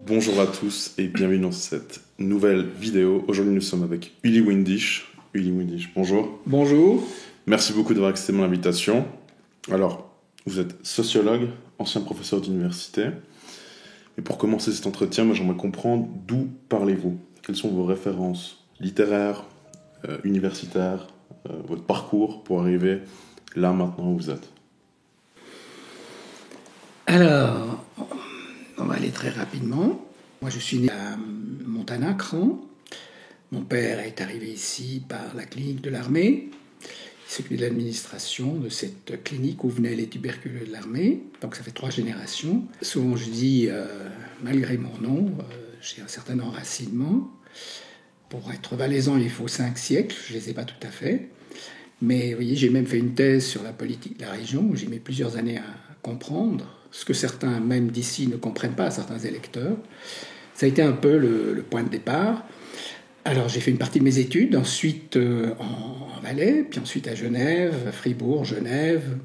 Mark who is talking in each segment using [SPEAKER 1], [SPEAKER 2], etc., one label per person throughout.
[SPEAKER 1] Bonjour à tous et bienvenue dans cette nouvelle vidéo. Aujourd'hui, nous sommes avec Uli Windisch. Uli Windisch, bonjour.
[SPEAKER 2] Bonjour.
[SPEAKER 1] Merci beaucoup d'avoir accepté mon invitation. Alors, vous êtes sociologue, ancien professeur d'université. Mais pour commencer cet entretien, moi, j'aimerais comprendre d'où parlez-vous. Quelles sont vos références littéraires, universitaires, votre parcours pour arriver là maintenant où vous êtes.
[SPEAKER 2] Alors, on va aller très rapidement. Moi, je suis né à Montagnacran. Mon père est arrivé ici par la clinique de l'armée. Il s'occupait de l'administration de cette clinique où venaient les tuberculeux de l'armée. Donc ça fait 3 générations. Souvent je dis, malgré mon nom, j'ai un certain enracinement. Pour être valaisan, il faut 5 siècles. Je ne les ai pas tout à fait. Mais vous voyez, j'ai même fait une thèse sur la politique de la région où j'ai mis plusieurs années à comprendre ce que certains, même d'ici, ne comprennent pas, certains électeurs. Ça a été un peu le point de départ. Alors, j'ai fait une partie de mes études, ensuite en Valais, puis ensuite à Genève, à Fribourg, Genève.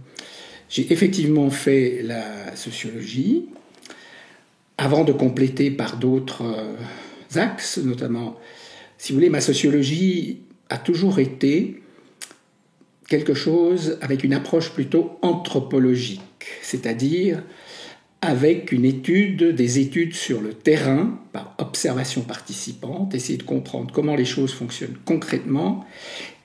[SPEAKER 2] J'ai effectivement fait la sociologie, avant de compléter par d'autres axes, notamment, si vous voulez, ma sociologie a toujours été quelque chose avec une approche plutôt anthropologique, c'est-à-dire avec des études sur le terrain, par observation participante, essayer de comprendre comment les choses fonctionnent concrètement,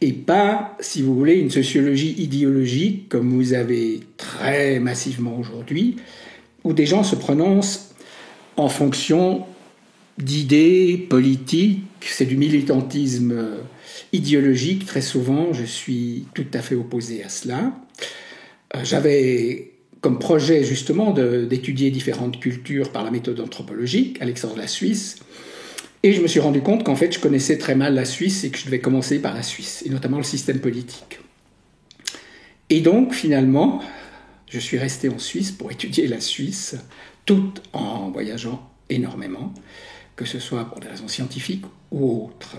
[SPEAKER 2] et pas, si vous voulez, une sociologie idéologique, comme vous avez très massivement aujourd'hui, où des gens se prononcent en fonction d'idées politiques, c'est du militantisme idéologique, très souvent, je suis tout à fait opposé à cela. J'avais comme projet justement d'étudier différentes cultures par la méthode anthropologique à l'extérieur de la Suisse, et je me suis rendu compte qu'en fait je connaissais très mal la Suisse et que je devais commencer par la Suisse, et notamment le système politique. Et donc finalement, je suis resté en Suisse pour étudier la Suisse, tout en voyageant énormément, que ce soit pour des raisons scientifiques ou autres.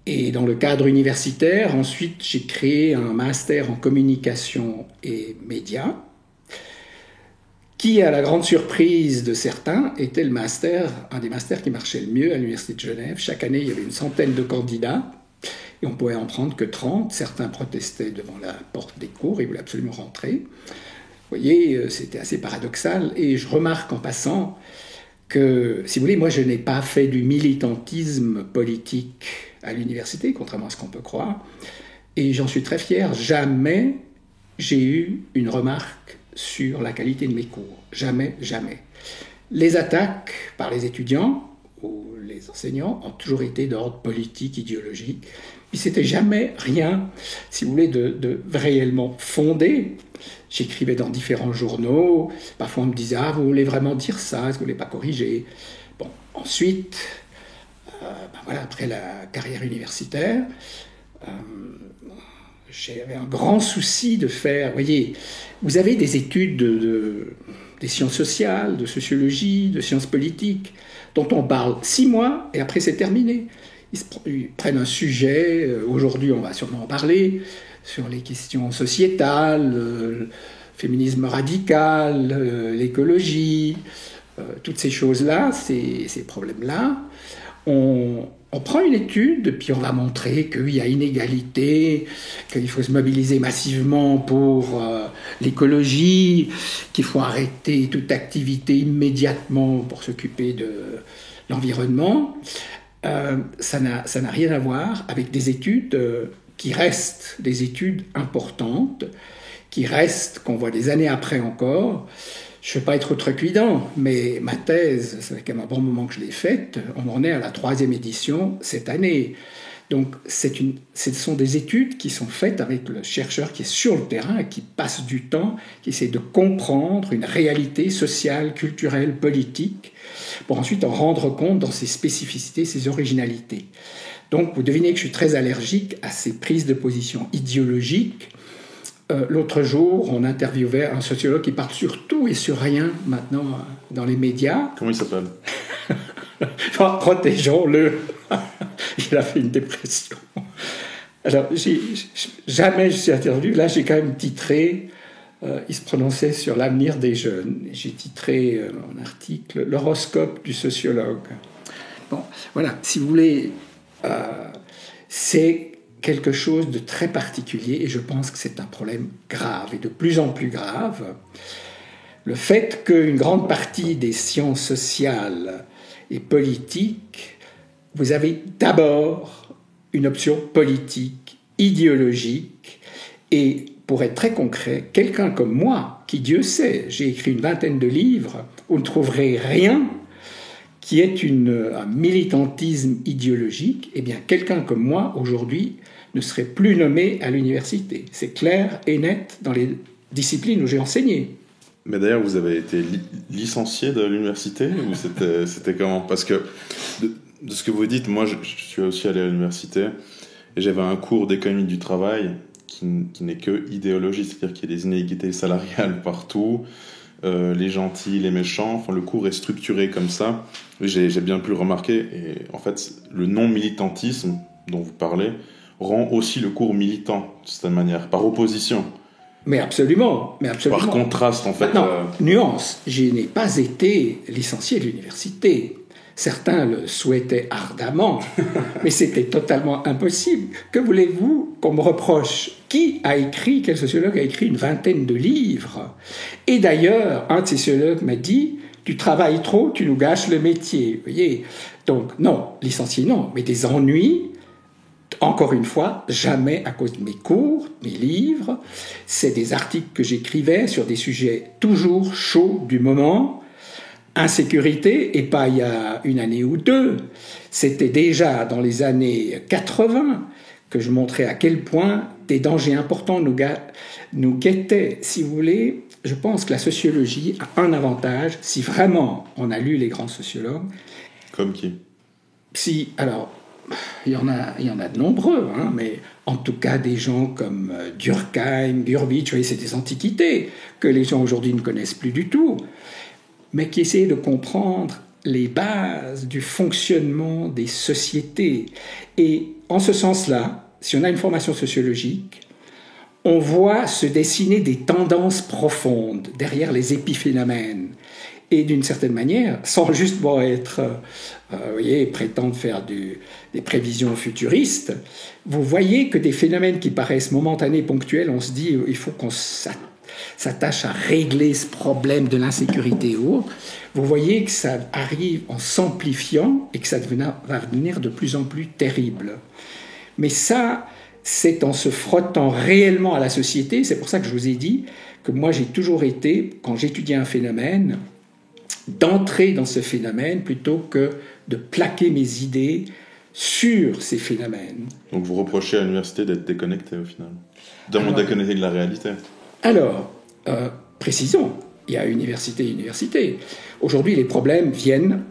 [SPEAKER 2] Et dans le cadre universitaire, ensuite, j'ai créé un master en communication et médias, qui, à la grande surprise de certains, était un des masters qui marchait le mieux à l'Université de Genève. Chaque année, il y avait une centaine de candidats, et on pouvait en prendre que 30. Certains protestaient devant la porte des cours, ils voulaient absolument rentrer. Vous voyez, c'était assez paradoxal, et je remarque en passant que, si vous voulez, moi je n'ai pas fait du militantisme politique à l'université, contrairement à ce qu'on peut croire, et j'en suis très fier. Jamais j'ai eu une remarque sur la qualité de mes cours. Jamais, jamais. Les attaques par les étudiants ou les enseignants ont toujours été d'ordre politique, idéologique, puis c'était jamais rien, si vous voulez, de réellement fondé. J'écrivais dans différents journaux, parfois on me disait « Ah, vous voulez vraiment dire ça, est-ce que vous ne voulez pas corriger ?» Bon, ensuite, voilà, après la carrière universitaire, j'avais un grand souci de faire... Voyez, vous avez des études des sciences sociales, de sociologie, de sciences politiques, dont on parle 6 mois et après c'est terminé. Ils prennent un sujet, aujourd'hui on va sûrement en parler, sur les questions sociétales, le féminisme radical, l'écologie, toutes ces choses-là, ces problèmes-là. On prend une étude, puis on va montrer qu'il y a inégalité, qu'il faut se mobiliser massivement pour l'écologie, qu'il faut arrêter toute activité immédiatement pour s'occuper de l'environnement. Ça n'a rien à voir avec des études qui restent des études importantes, qui restent, qu'on voit des années après encore. Je ne veux pas être outrecuidant, mais ma thèse, ça fait quand même un bon moment que je l'ai faite, on en est à la 3e édition cette année. Donc ce sont des études qui sont faites avec le chercheur qui est sur le terrain, qui passe du temps, qui essaie de comprendre une réalité sociale, culturelle, politique, pour ensuite en rendre compte dans ses spécificités, ses originalités. Donc vous devinez que je suis très allergique à ces prises de position idéologiques. L'autre jour, on interviewait un sociologue qui parle sur tout et sur rien maintenant dans les médias.
[SPEAKER 1] Comment il s'appelle ?
[SPEAKER 2] Protégeons-le. Il a fait une dépression. Alors, jamais je suis intervenu. Là, j'ai quand même titré il se prononçait sur l'avenir des jeunes. J'ai titré mon article « L'horoscope du sociologue ». Bon, voilà, si vous voulez, c'est quelque chose de très particulier et je pense que c'est un problème grave et de plus en plus grave. Le fait qu'une grande partie des sciences sociales et politiques, vous avez d'abord une option politique, idéologique, et pour être très concret, quelqu'un comme moi, qui Dieu sait, j'ai écrit une vingtaine de livres, vous ne trouverez rien qui est un militantisme idéologique, eh bien quelqu'un comme moi, aujourd'hui, ne serait plus nommé à l'université. C'est clair et net dans les disciplines où j'ai enseigné.
[SPEAKER 1] Mais d'ailleurs, vous avez été licencié de l'université ou c'était comment? Parce que de ce que vous dites, moi je suis aussi allé à l'université et j'avais un cours d'économie du travail qui n'est que idéologie, c'est-à-dire qu'il y a des inégalités salariales partout, les gentils, les méchants, enfin le cours est structuré comme ça. J'ai bien pu le remarquer et en fait le non-militantisme dont vous parlez rend aussi le cours militant de cette manière, par opposition.
[SPEAKER 2] Mais absolument.
[SPEAKER 1] Par contraste, en fait.
[SPEAKER 2] Maintenant, nuance, je n'ai pas été licencié de l'université. Certains le souhaitaient ardemment, mais c'était totalement impossible. Que voulez-vous qu'on me reproche? Quel sociologue a écrit une vingtaine de livres? Et d'ailleurs, un de ces sociologues m'a dit, tu travailles trop, tu nous gâches le métier. Vous voyez? Donc, non, licencié, non, mais des ennuis. Encore une fois, jamais à cause de mes cours, mes livres. C'est des articles que j'écrivais sur des sujets toujours chauds du moment. Insécurité, et pas il y a une année ou deux. C'était déjà dans les années 80 que je montrais à quel point des dangers importants nous guettaient. Si vous voulez, je pense que la sociologie a un avantage, si vraiment on a lu les grands sociologues.
[SPEAKER 1] Comme qui?
[SPEAKER 2] Alors, il y en a de nombreux, hein, mais en tout cas des gens comme Durkheim, Gurvitch, vous voyez, c'est des antiquités que les gens aujourd'hui ne connaissent plus du tout, mais qui essayaient de comprendre les bases du fonctionnement des sociétés. Et en ce sens-là, si on a une formation sociologique, on voit se dessiner des tendances profondes derrière les épiphénomènes. Et d'une certaine manière, sans juste prétendre faire des prévisions futuristes, vous voyez que des phénomènes qui paraissent momentanés, ponctuels, on se dit il faut qu'on s'attache à régler ce problème de l'insécurité ou autre. Vous voyez que ça arrive en s'amplifiant et que ça va devenir de plus en plus terrible. Mais ça, c'est en se frottant réellement à la société. C'est pour ça que je vous ai dit que moi, j'ai toujours été, quand j'étudiais un phénomène, d'entrer dans ce phénomène plutôt que de plaquer mes idées sur ces phénomènes.
[SPEAKER 1] Donc vous reprochez à l'université d'être déconnecté au final, déconnecté de la réalité.
[SPEAKER 2] Alors, précisons, il y a université et université. Aujourd'hui, les problèmes viennent,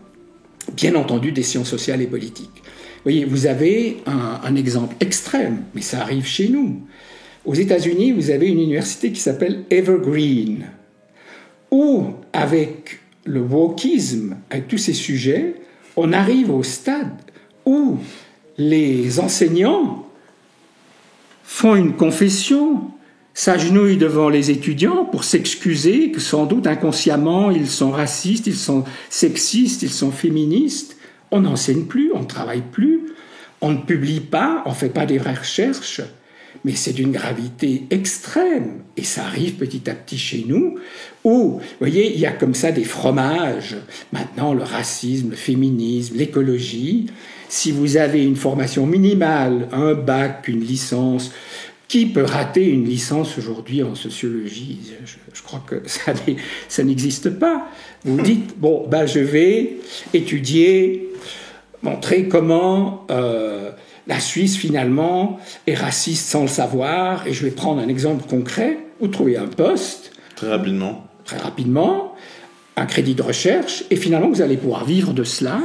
[SPEAKER 2] bien entendu, des sciences sociales et politiques. Vous voyez, vous avez un exemple extrême, mais ça arrive chez nous. Aux États-Unis, vous avez une université qui s'appelle Evergreen, où, avec le wokisme, avec tous ces sujets, on arrive au stade où les enseignants font une confession, s'agenouillent devant les étudiants pour s'excuser que sans doute inconsciemment ils sont racistes, ils sont sexistes, ils sont féministes. On n'enseigne plus, on ne travaille plus, on ne publie pas, on ne fait pas des vraies recherches. Mais c'est d'une gravité extrême. Et ça arrive petit à petit chez nous, où, vous voyez, il y a comme ça des fromages. Maintenant, le racisme, le féminisme, l'écologie. Si vous avez une formation minimale, un bac, une licence, qui peut rater une licence aujourd'hui en sociologie? Je crois que ça n'existe pas. Vous dites, je vais étudier, montrer comment... la Suisse, finalement, est raciste sans le savoir. Et je vais prendre un exemple concret. Vous trouvez un poste.
[SPEAKER 1] Très rapidement. Un crédit de recherche. Et finalement, vous allez pouvoir vivre de cela.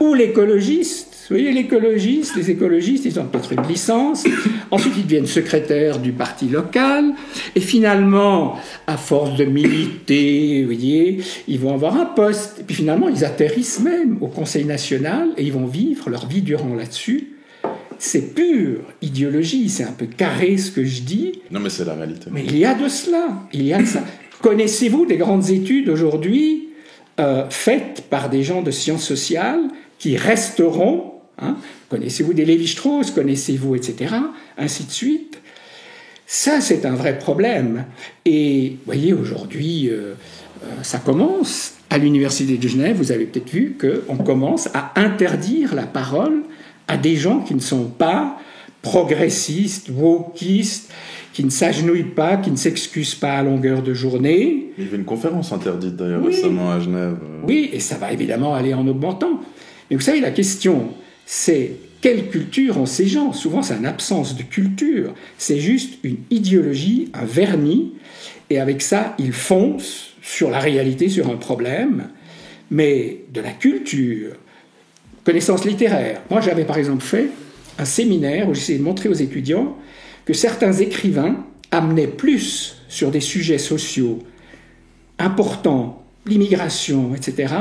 [SPEAKER 1] Ou l'écologiste. Vous voyez, les écologistes, ils ont peut-être une licence. Ensuite, ils deviennent secrétaires du parti local. Et finalement, à force de militer, vous voyez, ils vont avoir un poste. Et puis finalement, ils atterrissent même au Conseil national. Et ils vont vivre leur vie durant là-dessus.
[SPEAKER 2] c'est pure idéologie, c'est un peu carré ce que je dis.
[SPEAKER 1] Non, mais c'est la réalité.
[SPEAKER 2] Mais il y a de cela, il y a de ça. Connaissez-vous des grandes études aujourd'hui faites par des gens de sciences sociales qui resteront, connaissez-vous des Lévi-Strauss, connaissez-vous, etc., ainsi de suite. Ça, c'est un vrai problème. Et vous voyez, aujourd'hui, ça commence. À l'Université de Genève, vous avez peut-être vu qu'on commence à interdire la parole à des gens qui ne sont pas progressistes, wokistes, qui ne s'agenouillent pas, qui ne s'excusent pas à longueur de journée.
[SPEAKER 1] Il y avait une conférence interdite d'ailleurs récemment à Genève.
[SPEAKER 2] Oui, et ça va évidemment aller en augmentant. Mais vous savez, la question, c'est quelle culture ont ces gens ? Souvent, c'est une absence de culture. C'est juste une idéologie, un vernis, et avec ça, ils foncent sur la réalité, sur un problème, mais de la culture, connaissance littéraire. Moi, j'avais par exemple fait un séminaire où j'essayais de montrer aux étudiants que certains écrivains amenaient plus sur des sujets sociaux importants, l'immigration, etc.,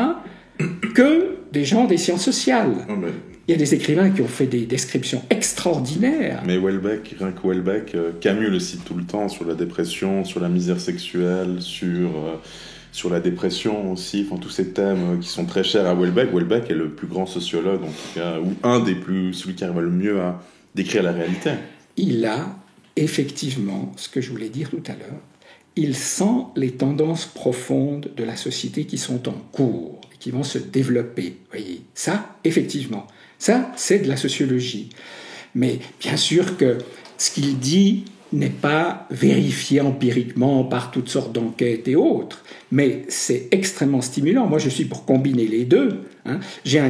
[SPEAKER 2] que des gens des sciences sociales.
[SPEAKER 1] Non, mais...
[SPEAKER 2] Il y a des écrivains qui ont fait des descriptions extraordinaires.
[SPEAKER 1] Mais Houellebecq, rien que Houellebecq, Camus le cite tout le temps sur la dépression, sur la misère sexuelle, sur la dépression aussi, enfin tous ces thèmes qui sont très chers à Houellebecq. Houellebecq est le plus grand sociologue, en tout cas, ou un des plus, celui qui arrive le mieux à décrire la réalité.
[SPEAKER 2] Il a effectivement, ce que je voulais dire tout à l'heure, il sent les tendances profondes de la société qui sont en cours, qui vont se développer. Voyez, ça, effectivement. Ça, c'est de la sociologie. Mais bien sûr que ce qu'il dit n'est pas vérifié empiriquement par toutes sortes d'enquêtes et autres, mais c'est extrêmement stimulant. Moi, je suis pour combiner les deux. J'ai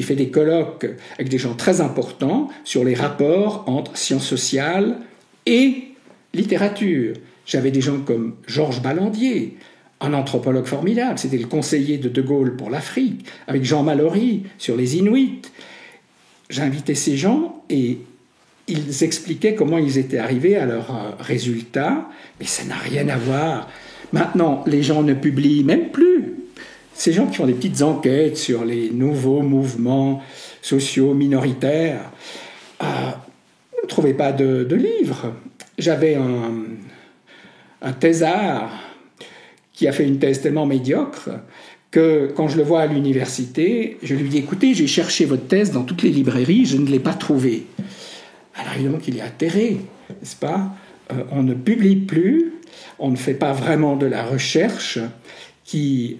[SPEAKER 2] fait des colloques avec des gens très importants sur les rapports entre sciences sociales et littérature. J'avais des gens comme Georges Ballandier, un anthropologue formidable, c'était le conseiller de Gaulle pour l'Afrique, avec Jean Mallory sur les Inuits. J'invitais ces gens et ils expliquaient comment ils étaient arrivés à leurs résultats, mais ça n'a rien à voir. Maintenant, les gens ne publient même plus. Ces gens qui font des petites enquêtes sur les nouveaux mouvements sociaux minoritaires ne trouvaient pas de livres. J'avais un thésard qui a fait une thèse tellement médiocre que quand je le vois à l'université, je lui dis « Écoutez, j'ai cherché votre thèse dans toutes les librairies, je ne l'ai pas trouvée. » Alors évidemment qu'il est atterré, n'est-ce pas ? On ne publie plus, on ne fait pas vraiment de la recherche qui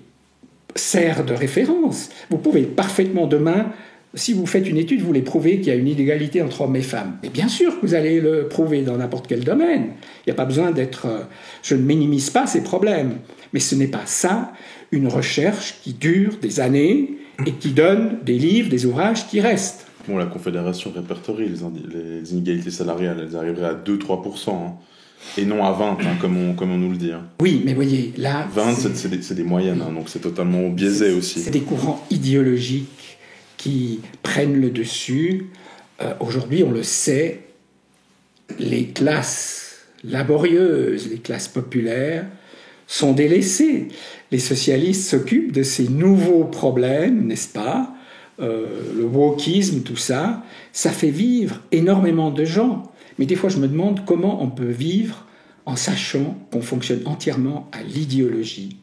[SPEAKER 2] sert de référence. Vous pouvez parfaitement demain, si vous faites une étude, vous voulez prouver qu'il y a une inégalité entre hommes et femmes. Mais bien sûr que vous allez le prouver dans n'importe quel domaine. Il n'y a pas besoin d'être... Je ne minimise pas ces problèmes. Mais ce n'est pas ça, une recherche qui dure des années et qui donne des livres, des ouvrages qui restent.
[SPEAKER 1] Bon, la Confédération répertorie les inégalités salariales, elles arriveraient à 2-3%, et non à 20, comme on nous le dit.
[SPEAKER 2] Oui, mais voyez, là...
[SPEAKER 1] 20, c'est des moyennes, donc c'est totalement biaisé aussi.
[SPEAKER 2] C'est des courants idéologiques qui prennent le dessus. Aujourd'hui, on le sait, les classes laborieuses, les classes populaires sont délaissées. Les socialistes s'occupent de ces nouveaux problèmes, n'est-ce pas ? Le wokisme, tout ça, ça fait vivre énormément de gens. Mais des fois, je me demande comment on peut vivre en sachant qu'on fonctionne entièrement à l'idéologie.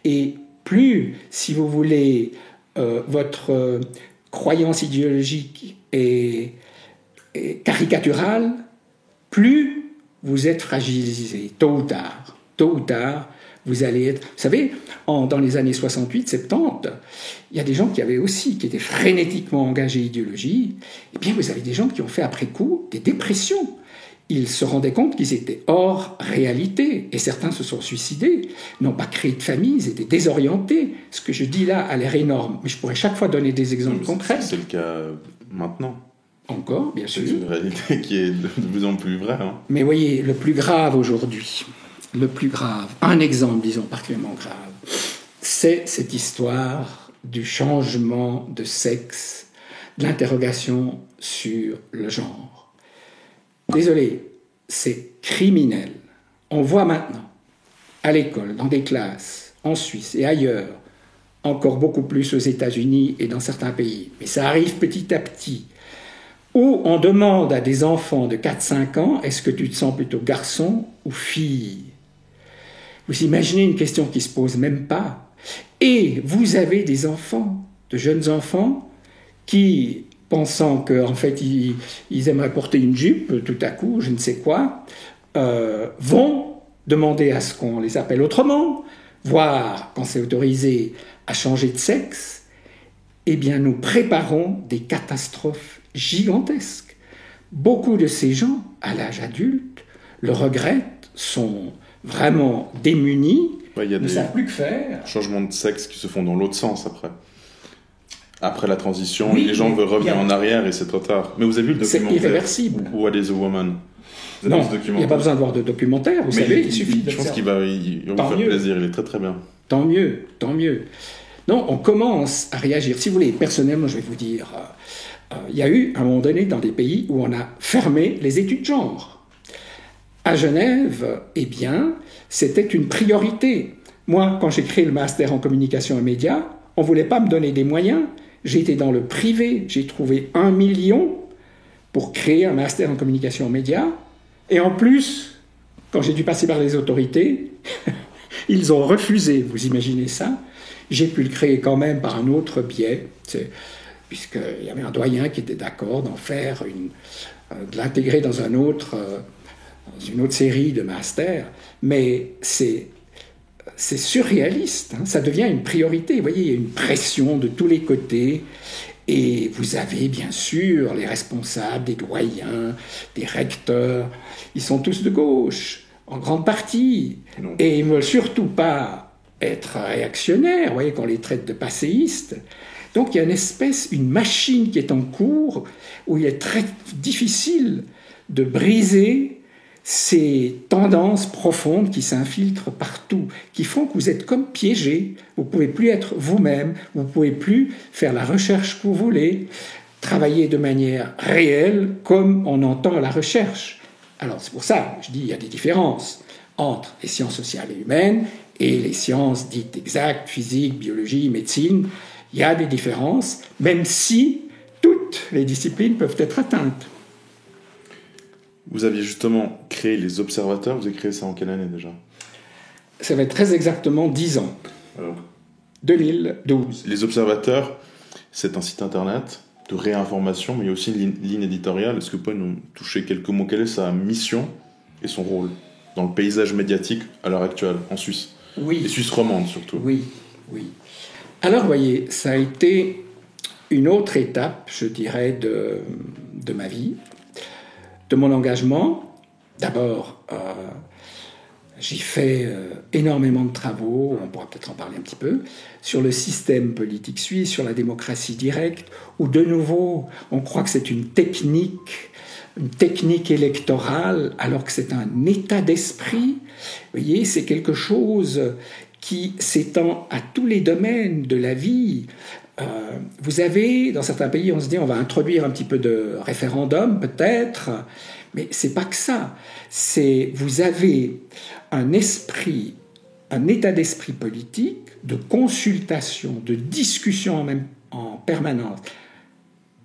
[SPEAKER 2] Et plus, si vous voulez, votre croyance idéologique est caricaturale, plus vous êtes fragilisé, tôt ou tard. Tôt ou tard, vous allez être... Vous savez, dans les années 68-70, il y a des gens qui étaient frénétiquement engagés idéologie. Eh bien, vous avez des gens qui ont fait après coup des dépressions. Ils se rendaient compte qu'ils étaient hors réalité. Et certains se sont suicidés, n'ont pas créé de famille, ils étaient désorientés. Ce que je dis là a l'air énorme, mais je pourrais chaque fois donner des exemples concrets.
[SPEAKER 1] C'est le cas maintenant.
[SPEAKER 2] Encore, bien sûr.
[SPEAKER 1] C'est une réalité qui est de plus en plus vraie.
[SPEAKER 2] Mais voyez, le plus grave aujourd'hui, un exemple, disons, particulièrement grave, c'est cette histoire du changement de sexe, de l'interrogation sur le genre. Désolé, c'est criminel. On voit maintenant, à l'école, dans des classes, en Suisse et ailleurs, encore beaucoup plus aux États-Unis et dans certains pays, mais ça arrive petit à petit, où on demande à des enfants de 4-5 ans, est-ce que tu te sens plutôt garçon ou fille? Vous imaginez une question qui ne se pose même pas. Et vous avez des enfants, de jeunes enfants, qui, pensant qu'en fait ils aimeraient porter une jupe, tout à coup, je ne sais quoi, vont demander à ce qu'on les appelle autrement, voire, quand c'est autorisé, à changer de sexe. Eh bien, nous préparons des catastrophes gigantesques. Beaucoup de ces gens, à l'âge adulte, le regrettent, sont vraiment démunis, ne savent plus que faire.
[SPEAKER 1] Changements de sexe qui se font dans l'autre sens après. Après la transition,
[SPEAKER 2] Oui,
[SPEAKER 1] les gens veulent revenir en arrière et c'est trop tard. Mais vous avez vu le documentaire?
[SPEAKER 2] C'est irréversible.
[SPEAKER 1] What is a Woman?
[SPEAKER 2] Non, il n'y a pas besoin de voir de documentaire, vous savez, il suffit de
[SPEAKER 1] je pense
[SPEAKER 2] faire.
[SPEAKER 1] qu'il va vous faire plaisir, il est très très bien.
[SPEAKER 2] Tant mieux, tant mieux. Non, on commence à réagir. Si vous voulez, personnellement, je vais vous dire, il y a eu, à un moment donné, dans des pays où on a fermé les études genre. À Genève, eh bien, c'était une priorité. Moi, quand j'ai créé le master en communication et médias, on ne voulait pas me donner des moyens. J'ai été dans le privé, j'ai trouvé 1 million pour créer un master en communication et médias. Et en plus, quand j'ai dû passer par les autorités, ils ont refusé, vous imaginez ça? J'ai pu le créer quand même par un autre biais, puisqu'il y avait un doyen qui était d'accord d'en faire de l'intégrer dans une autre série de masters. Mais c'est surréaliste, hein, ça devient une priorité. Vous voyez, il y a une pression de tous les côtés. Et vous avez bien sûr les responsables, des doyens, des recteurs, ils sont tous de gauche, en grande partie.
[SPEAKER 1] Non.
[SPEAKER 2] Et ils ne veulent surtout pas être réactionnaires, vous voyez, qu'on les traite de passéistes. Donc il y a une machine qui est en cours, où il est très difficile de briser ces tendances profondes qui s'infiltrent partout, qui font que vous êtes comme piégé, vous ne pouvez plus être vous-même, vous ne pouvez plus faire la recherche que vous voulez, travailler de manière réelle comme on entend la recherche. Alors c'est pour ça, je dis, il y a des différences entre les sciences sociales et humaines et les sciences dites exactes, physique, biologie, médecine. Il y a des différences, même si toutes les disciplines peuvent être atteintes.
[SPEAKER 1] Vous aviez justement créé les observateurs, vous avez créé ça en quelle année déjà?
[SPEAKER 2] Ça va être très exactement 10 ans.
[SPEAKER 1] Alors,
[SPEAKER 2] 2012.
[SPEAKER 1] Les observateurs, c'est un site internet de réinformation, mais il y a aussi une ligne éditoriale. Est-ce que vous pouvez nous toucher quelques mots? Quelle est sa mission et son rôle dans le paysage médiatique à l'heure actuelle, en Suisse?
[SPEAKER 2] Oui.
[SPEAKER 1] Et Suisse romande surtout.
[SPEAKER 2] Oui, oui. Alors, vous voyez, ça a été une autre étape, je dirais, de ma vie, de mon engagement. D'abord, j'ai fait énormément de travaux, on pourra peut-être en parler un petit peu, sur le système politique suisse, sur la démocratie directe, où de nouveau, on croit que c'est une technique électorale, alors que c'est un état d'esprit. Vous voyez, c'est quelque chose qui s'étend à tous les domaines de la vie. Vous avez, dans certains pays, on se dit on va introduire un petit peu de référendum, peut-être, mais c'est pas que ça. Vous avez un état d'esprit politique, de consultation, de discussion en permanence.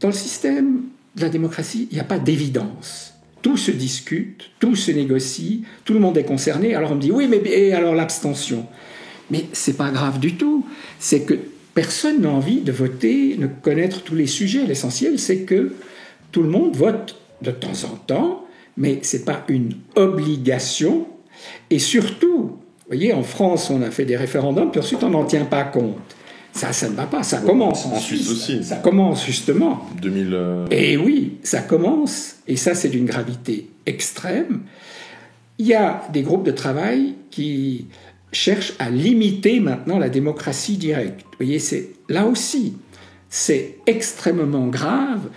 [SPEAKER 2] Dans le système de la démocratie, il n'y a pas d'évidence. Tout se discute, tout se négocie, tout le monde est concerné. Alors on me dit oui, mais et alors l'abstention? Mais c'est pas grave du tout. C'est que personne n'a envie de voter, de connaître tous les sujets. L'essentiel, c'est que tout le monde vote de temps en temps, mais ce n'est pas une obligation. Et surtout, vous voyez, en France, on a fait des référendums, puis ensuite on n'en tient pas compte. Ça ne va pas, ça commence en
[SPEAKER 1] Suisse aussi.
[SPEAKER 2] Ça commence justement.
[SPEAKER 1] 2000.
[SPEAKER 2] Et oui, ça commence, et ça c'est d'une gravité extrême. Il y a des groupes de travail qui cherchent à limiter maintenant la démocratie directe. Vous voyez, là aussi, c'est extrêmement grave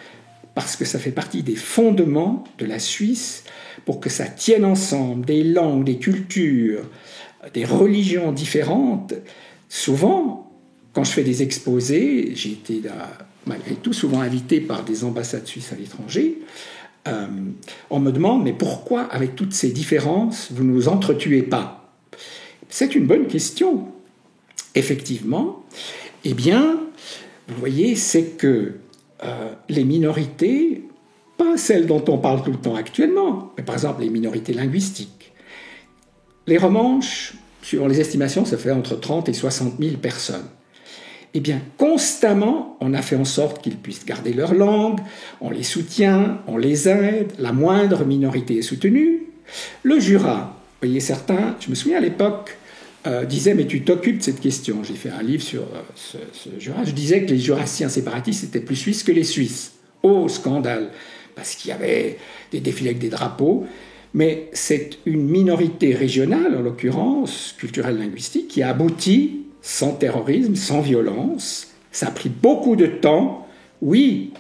[SPEAKER 2] parce que ça fait partie des fondements de la Suisse pour que ça tienne ensemble des langues, des cultures, des religions différentes. Souvent, quand je fais des exposés, j'ai été malgré tout souvent invité par des ambassades suisses à l'étranger. On me demande, mais pourquoi, avec toutes ces différences, vous ne nous entretuez pas? C'est une bonne question. Effectivement, eh bien, vous voyez, c'est que les minorités pas celles dont on parle tout le temps actuellement, mais par exemple les minorités linguistiques. Les Romanches, suivant les estimations, ça fait entre 30 et 60 000 personnes. Eh bien, constamment, on a fait en sorte qu'ils puissent garder leur langue, on les soutient, on les aide, la moindre minorité est soutenue. Le Jura, vous voyez, certains, je me souviens à l'époque, disaient « mais tu t'occupes de cette question ». J'ai fait un livre sur ce Jura. Je disais que les Jurassiens séparatistes étaient plus Suisses que les Suisses. Oh, scandale, parce qu'il y avait des défilés avec des drapeaux. Mais c'est une minorité régionale, en l'occurrence, culturelle linguistique, qui a abouti sans terrorisme, sans violence. Ça a pris beaucoup de temps. Oui,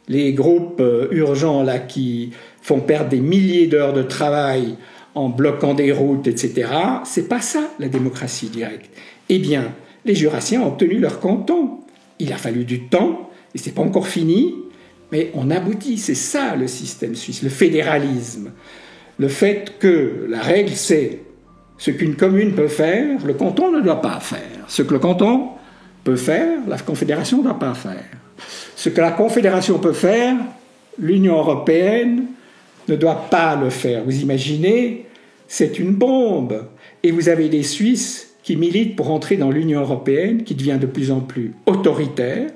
[SPEAKER 2] les groupes urgents là, qui font perdre des milliers d'heures de travail en bloquant des routes, etc., c'est pas ça, la démocratie directe. Eh bien, les Jurassiens ont obtenu leur canton. Il a fallu du temps, et c'est pas encore fini, mais on aboutit. C'est ça, le système suisse, le fédéralisme. Le fait que la règle, c'est ce qu'une commune peut faire, le canton ne doit pas faire. Ce que le canton peut faire, la Confédération ne doit pas faire. Ce que la Confédération peut faire, l'Union européenne ne doit pas le faire. Vous imaginez, c'est une bombe. Et vous avez des Suisses qui militent pour entrer dans l'Union européenne, qui devient de plus en plus autoritaire.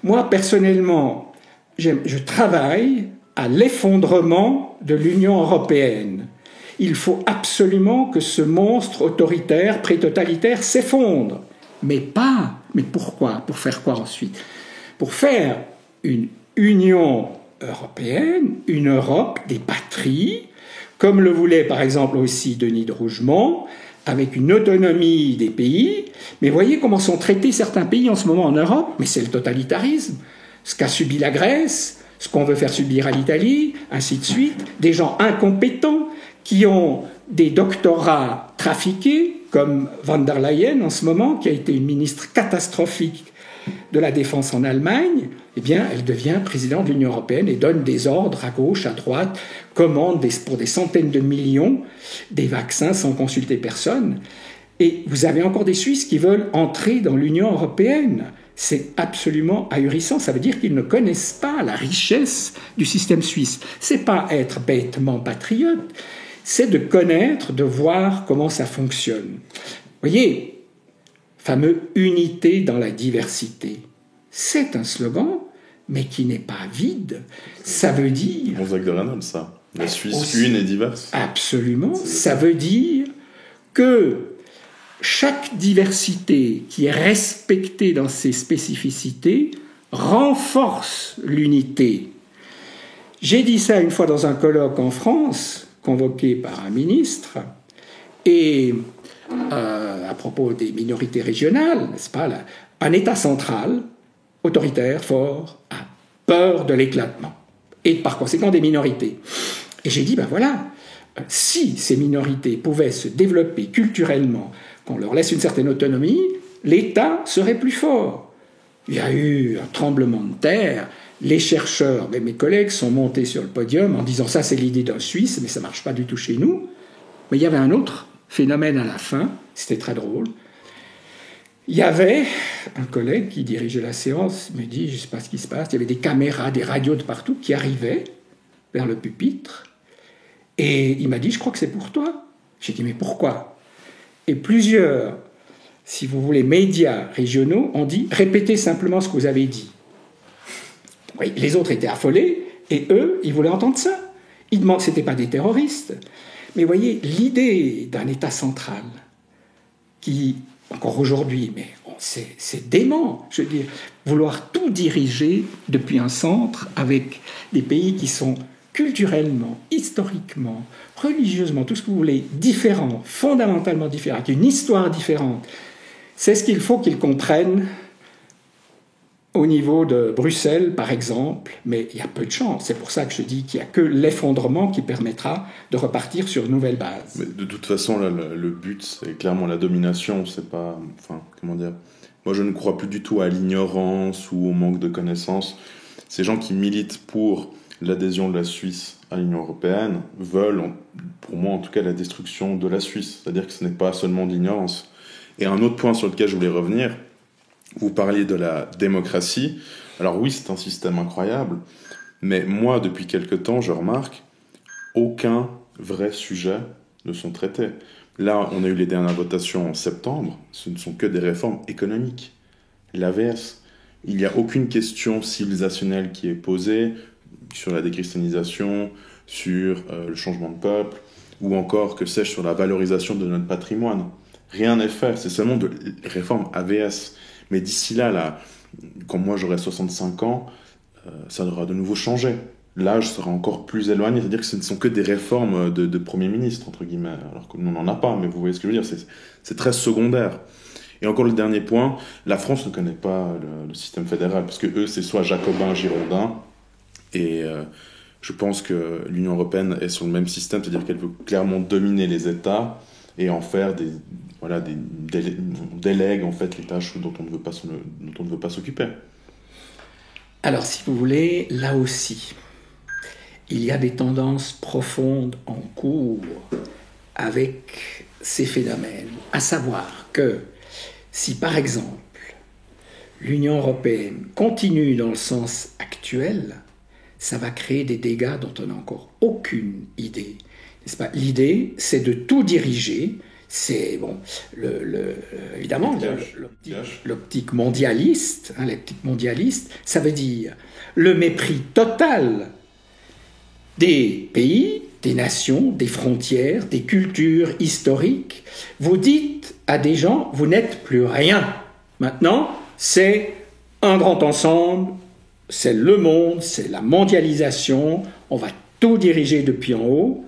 [SPEAKER 2] Moi, personnellement, je travaille à l'effondrement de l'Union européenne. Il faut absolument que ce monstre autoritaire, pré-totalitaire, s'effondre. Mais pourquoi ? Pour faire quoi ensuite ? Pour faire une Union européenne, une Europe des patries, comme le voulait par exemple aussi Denis de Rougemont, avec une autonomie des pays. Mais voyez comment sont traités certains pays en ce moment en Europe. Mais c'est le totalitarisme. Ce qu'a subi la Grèce, ce qu'on veut faire subir à l'Italie, ainsi de suite. Des gens incompétents qui ont des doctorats trafiqués, comme von der Leyen en ce moment, qui a été une ministre catastrophique de la Défense en Allemagne. Eh bien, elle devient présidente de l'Union européenne et donne des ordres à gauche, à droite, commande pour des centaines de millions des vaccins sans consulter personne. Et vous avez encore des Suisses qui veulent entrer dans l'Union européenne. C'est absolument ahurissant. Ça veut dire qu'ils ne connaissent pas la richesse du système suisse. C'est pas être bêtement patriote, c'est de connaître, de voir comment ça fonctionne. Vous voyez, fameux unité dans la diversité. C'est un slogan, mais qui n'est pas vide. Ça veut dire...
[SPEAKER 1] Gonzague de Reynold, ça. La Suisse une et diverse.
[SPEAKER 2] Absolument. Ça veut dire que chaque diversité qui est respectée dans ses spécificités renforce l'unité. J'ai dit ça une fois dans un colloque en France, convoqué par un ministre, et à propos des minorités régionales, n'est-ce pas, là, un État central, autoritaire, fort, a peur de l'éclatement, et par conséquent des minorités. Et j'ai dit, ben voilà, si ces minorités pouvaient se développer culturellement, qu'on leur laisse une certaine autonomie, l'État serait plus fort. Il y a eu un tremblement de terre, les chercheurs, mes collègues sont montés sur le podium en disant ça c'est l'idée d'un Suisse, mais ça ne marche pas du tout chez nous. Mais il y avait un autre phénomène à la fin, c'était très drôle. Il y avait un collègue qui dirigeait la séance, me dit, je ne sais pas ce qui se passe, il y avait des caméras, des radios de partout qui arrivaient vers le pupitre, et il m'a dit, je crois que c'est pour toi. J'ai dit, mais pourquoi ? Et plusieurs, si vous voulez, médias régionaux ont dit, répétez simplement ce que vous avez dit. Oui, les autres étaient affolés, et eux, ils voulaient entendre ça. Ils demandent, c'était pas des terroristes. Mais voyez, l'idée d'un État central, qui, encore aujourd'hui, mais c'est dément, je veux dire, vouloir tout diriger depuis un centre avec des pays qui sont culturellement, historiquement, religieusement, tout ce que vous voulez, différents, fondamentalement différents, avec une histoire différente, c'est ce qu'il faut qu'ils comprennent au niveau de Bruxelles, par exemple, mais il y a peu de chance. C'est pour ça que je dis qu'il n'y a que l'effondrement qui permettra de repartir sur une nouvelle base.
[SPEAKER 1] Mais de toute façon, là, le but, c'est clairement la domination. C'est pas... Enfin, comment dire ? Moi, je ne crois plus du tout à l'ignorance ou au manque de connaissances. Ces gens qui militent pour l'adhésion de la Suisse à l'Union européenne veulent, pour moi en tout cas, la destruction de la Suisse. C'est-à-dire que ce n'est pas seulement de l'ignorance. Et un autre point sur lequel je voulais revenir, vous parliez de la démocratie. Alors oui, c'est un système incroyable, Mais moi, depuis quelque temps, je remarque, aucun vrai sujet ne sont traités. Là, on a eu les dernières votations en septembre, ce ne sont que des réformes économiques. L'AVS, il n'y a aucune question civilisationnelle qui est posée sur la déchristianisation, sur le changement de peuple, ou encore, que sais-je, sur la valorisation de notre patrimoine. Rien n'est fait, c'est seulement de réformes AVS. Mais d'ici là, quand moi j'aurai 65 ans, ça devra de nouveau changer. L'âge sera encore plus éloigné, c'est-à-dire que ce ne sont que des réformes de Premier ministre, entre guillemets, alors que nous on n'en a pas, mais vous voyez ce que je veux dire, c'est très secondaire. Et encore le dernier point, la France ne connaît pas le système fédéral, parce que eux c'est soit jacobin, girondin, et je pense que l'Union européenne est sur le même système, c'est-à-dire qu'elle veut clairement dominer les États et en faire on délègue en fait les tâches dont on ne veut pas s'occuper.
[SPEAKER 2] Alors, si vous voulez, là aussi, il y a des tendances profondes en cours avec ces phénomènes. À savoir que si, par exemple, l'Union européenne continue dans le sens actuel, ça va créer des dégâts dont on n'a encore aucune idée. N'est-ce pas ? L'idée, c'est de tout diriger. C'est, bon, évidemment, l'optique mondialiste, l'optique mondialiste, ça veut dire le mépris total des pays, des nations, des frontières, des cultures historiques. Vous dites à des gens, vous n'êtes plus rien. Maintenant, c'est un grand ensemble, c'est le monde, c'est la mondialisation, on va tout diriger depuis en haut.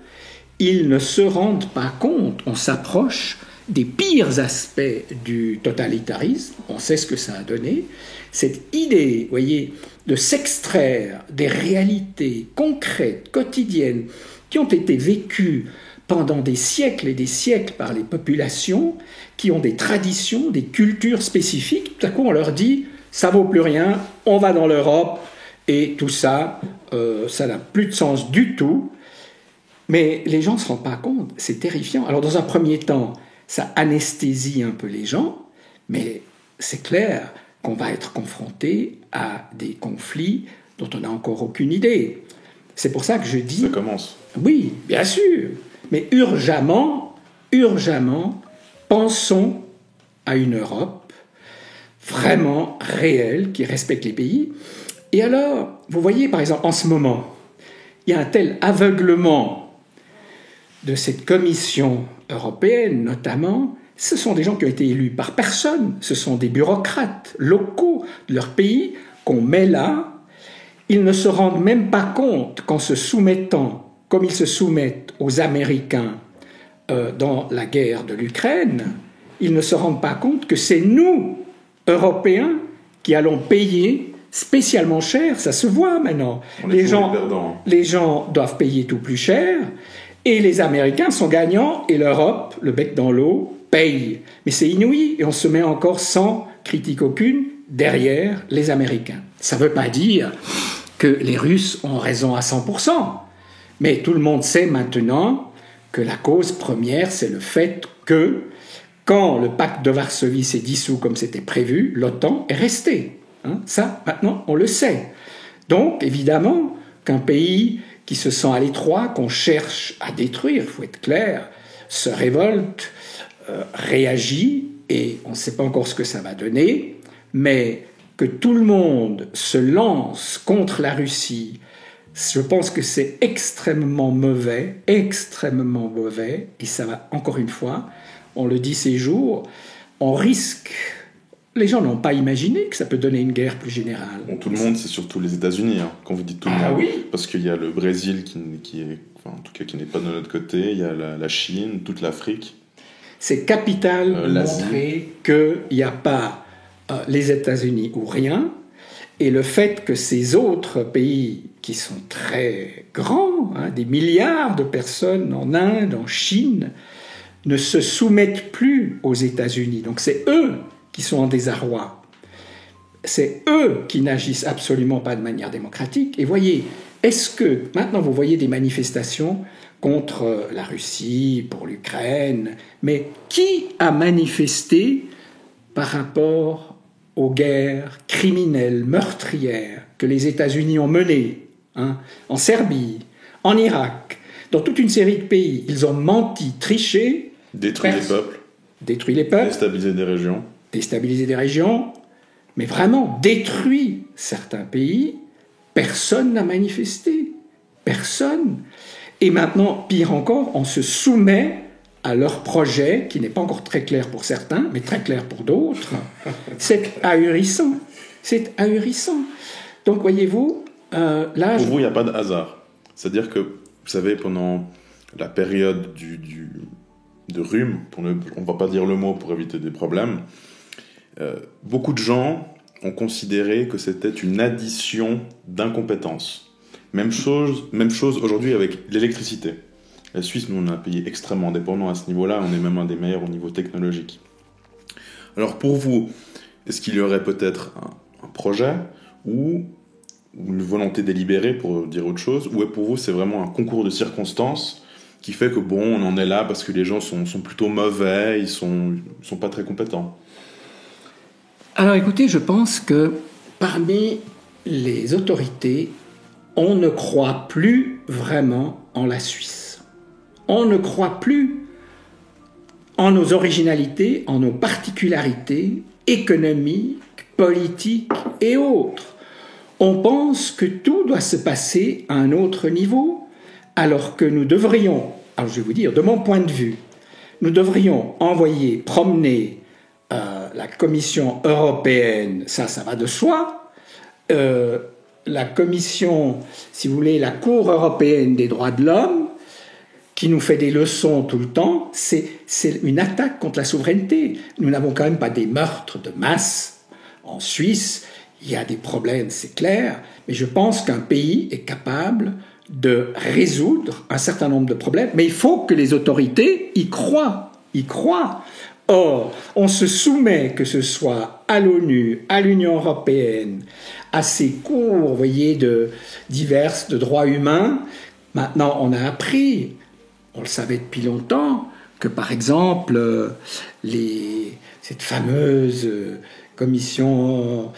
[SPEAKER 2] Ils ne se rendent pas compte, on s'approche des pires aspects du totalitarisme, on sait ce que ça a donné, cette idée, vous voyez, de s'extraire des réalités concrètes, quotidiennes, qui ont été vécues pendant des siècles et des siècles par les populations, qui ont des traditions, des cultures spécifiques, tout à coup on leur dit, ça vaut plus rien, on va dans l'Europe, et tout ça, ça n'a plus de sens du tout. Mais les gens ne se rendent pas compte, c'est terrifiant. Alors dans un premier temps, ça anesthésie un peu les gens, mais c'est clair qu'on va être confronté à des conflits dont on n'a encore aucune idée. C'est pour ça que je dis...
[SPEAKER 1] Ça commence.
[SPEAKER 2] Oui, bien sûr, mais urgemment, pensons à une Europe vraiment réelle, qui respecte les pays. Et alors, vous voyez par exemple en ce moment, il y a un tel aveuglement de cette Commission européenne notamment, ce sont des gens qui ont été élus par personne, ce sont des bureaucrates locaux de leur pays qu'on met là. Ils ne se rendent même pas compte qu'en se soumettant, comme ils se soumettent aux Américains dans la guerre de l'Ukraine, ils ne se rendent pas compte que c'est nous, Européens, qui allons payer spécialement cher, ça se voit maintenant. Les gens doivent payer tout plus cher, et les Américains sont gagnants, et l'Europe, le bec dans l'eau, paye. Mais c'est inouï, et on se met encore sans critique aucune derrière les Américains. Ça ne veut pas dire que les Russes ont raison à 100%, mais tout le monde sait maintenant que la cause première, c'est le fait que, quand le pacte de Varsovie s'est dissous comme c'était prévu, l'OTAN est resté. Ça, maintenant, on le sait. Donc, évidemment, qu'un pays qui se sent à l'étroit, qu'on cherche à détruire, il faut être clair, se révolte, réagit, et on ne sait pas encore ce que ça va donner, mais que tout le monde se lance contre la Russie, je pense que c'est extrêmement mauvais, et ça va, encore une fois, on le dit ces jours, on risque... Les gens n'ont pas imaginé que ça peut donner une guerre plus générale.
[SPEAKER 1] Bon, tout le monde, c'est surtout les États-Unis. Quand vous dites tout le monde,
[SPEAKER 2] oui.
[SPEAKER 1] Parce qu'il y a le Brésil qui est, enfin, en tout cas, qui n'est pas de notre côté. Il y a la Chine, toute l'Afrique.
[SPEAKER 2] C'est capital de montrer qu'il n'y a pas les États-Unis ou rien. Et le fait que ces autres pays qui sont très grands, des milliards de personnes en Inde, en Chine, ne se soumettent plus aux États-Unis. Donc c'est eux qui sont en désarroi. C'est eux qui n'agissent absolument pas de manière démocratique. Et voyez, est-ce que, maintenant vous voyez des manifestations contre la Russie, pour l'Ukraine, mais qui a manifesté par rapport aux guerres criminelles, meurtrières que les États-Unis ont menées hein, en Serbie, en Irak, dans toute une série de pays. Ils ont menti, triché.
[SPEAKER 1] Détruit les peuples.
[SPEAKER 2] Détruit les peuples.
[SPEAKER 1] Déstabiliser des régions.
[SPEAKER 2] Mais vraiment détruit certains pays. Personne n'a manifesté. Personne. Et maintenant, pire encore, on se soumet à leur projet, qui n'est pas encore très clair pour certains, mais très clair pour d'autres. C'est ahurissant. C'est ahurissant. Donc, voyez-vous, là...
[SPEAKER 1] Pour vous, il n'y a pas de hasard. C'est-à-dire que, vous savez, pendant la période de rhume, on ne va pas dire le mot pour éviter des problèmes, beaucoup de gens ont considéré que c'était une addition d'incompétence. Même chose aujourd'hui avec l'électricité. La Suisse, nous, on a un pays extrêmement indépendant à ce niveau-là. On est même un des meilleurs au niveau technologique. Alors pour vous, est-ce qu'il y aurait peut-être un projet ou une volonté délibérée, pour dire autre chose, ou pour vous, c'est vraiment un concours de circonstances qui fait que, bon, on en est là parce que les gens sont plutôt mauvais, ils sont pas très compétents?
[SPEAKER 2] Alors écoutez, je pense que parmi les autorités, on ne croit plus vraiment en la Suisse. On ne croit plus en nos originalités, en nos particularités économiques, politiques et autres. On pense que tout doit se passer à un autre niveau, alors que nous devrions, alors je vais vous dire, de mon point de vue, nous devrions promener la Commission européenne, ça va de soi, la Commission, si vous voulez, la Cour européenne des droits de l'homme, qui nous fait des leçons tout le temps, c'est une attaque contre la souveraineté. Nous n'avons quand même pas des meurtres de masse en Suisse, il y a des problèmes, c'est clair, mais je pense qu'un pays est capable de résoudre un certain nombre de problèmes, mais il faut que les autorités y croient. Or, on se soumet, que ce soit à l'ONU, à l'Union européenne, à ces cours, vous voyez, diverses de droits humains. Maintenant, on a appris, on le savait depuis longtemps, que par exemple, cette fameuse commission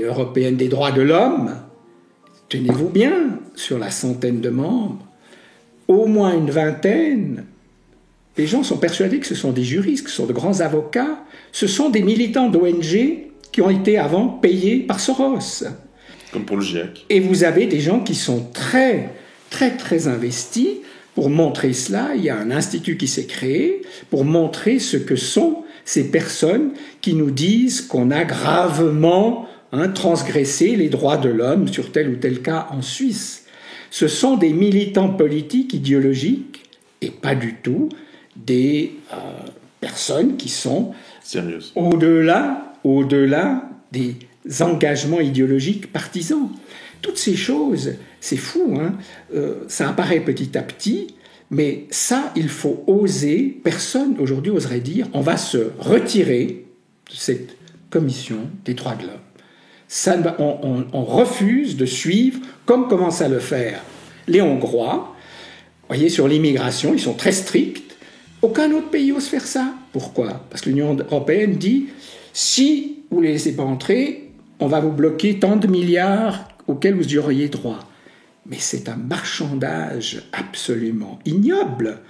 [SPEAKER 2] européenne des droits de l'homme, tenez-vous bien, sur la centaine de membres, au moins une vingtaine, les gens sont persuadés que ce sont des juristes, que ce sont de grands avocats, ce sont des militants d'ONG qui ont été avant payés par Soros.
[SPEAKER 1] Comme pour le GIEC.
[SPEAKER 2] Et vous avez des gens qui sont très, très, très investis. Pour montrer cela, il y a un institut qui s'est créé pour montrer ce que sont ces personnes qui nous disent qu'on a gravement transgressé les droits de l'homme sur tel ou tel cas en Suisse. Ce sont des militants politiques, idéologiques, et pas du tout des personnes qui sont
[SPEAKER 1] sérieuses.
[SPEAKER 2] Au-delà des engagements idéologiques partisans. Toutes ces choses, c'est fou, ça apparaît petit à petit, mais ça, il faut oser. Personne aujourd'hui oserait dire on va se retirer de cette commission des droits de l'homme. On refuse de suivre, comme commencent à le faire les Hongrois. Vous voyez, sur l'immigration, ils sont très stricts. Aucun autre pays ose faire ça. Pourquoi ? Parce que l'Union européenne dit si vous ne les laissez pas entrer, on va vous bloquer tant de milliards auxquels vous y auriez droit. Mais c'est un marchandage absolument ignoble.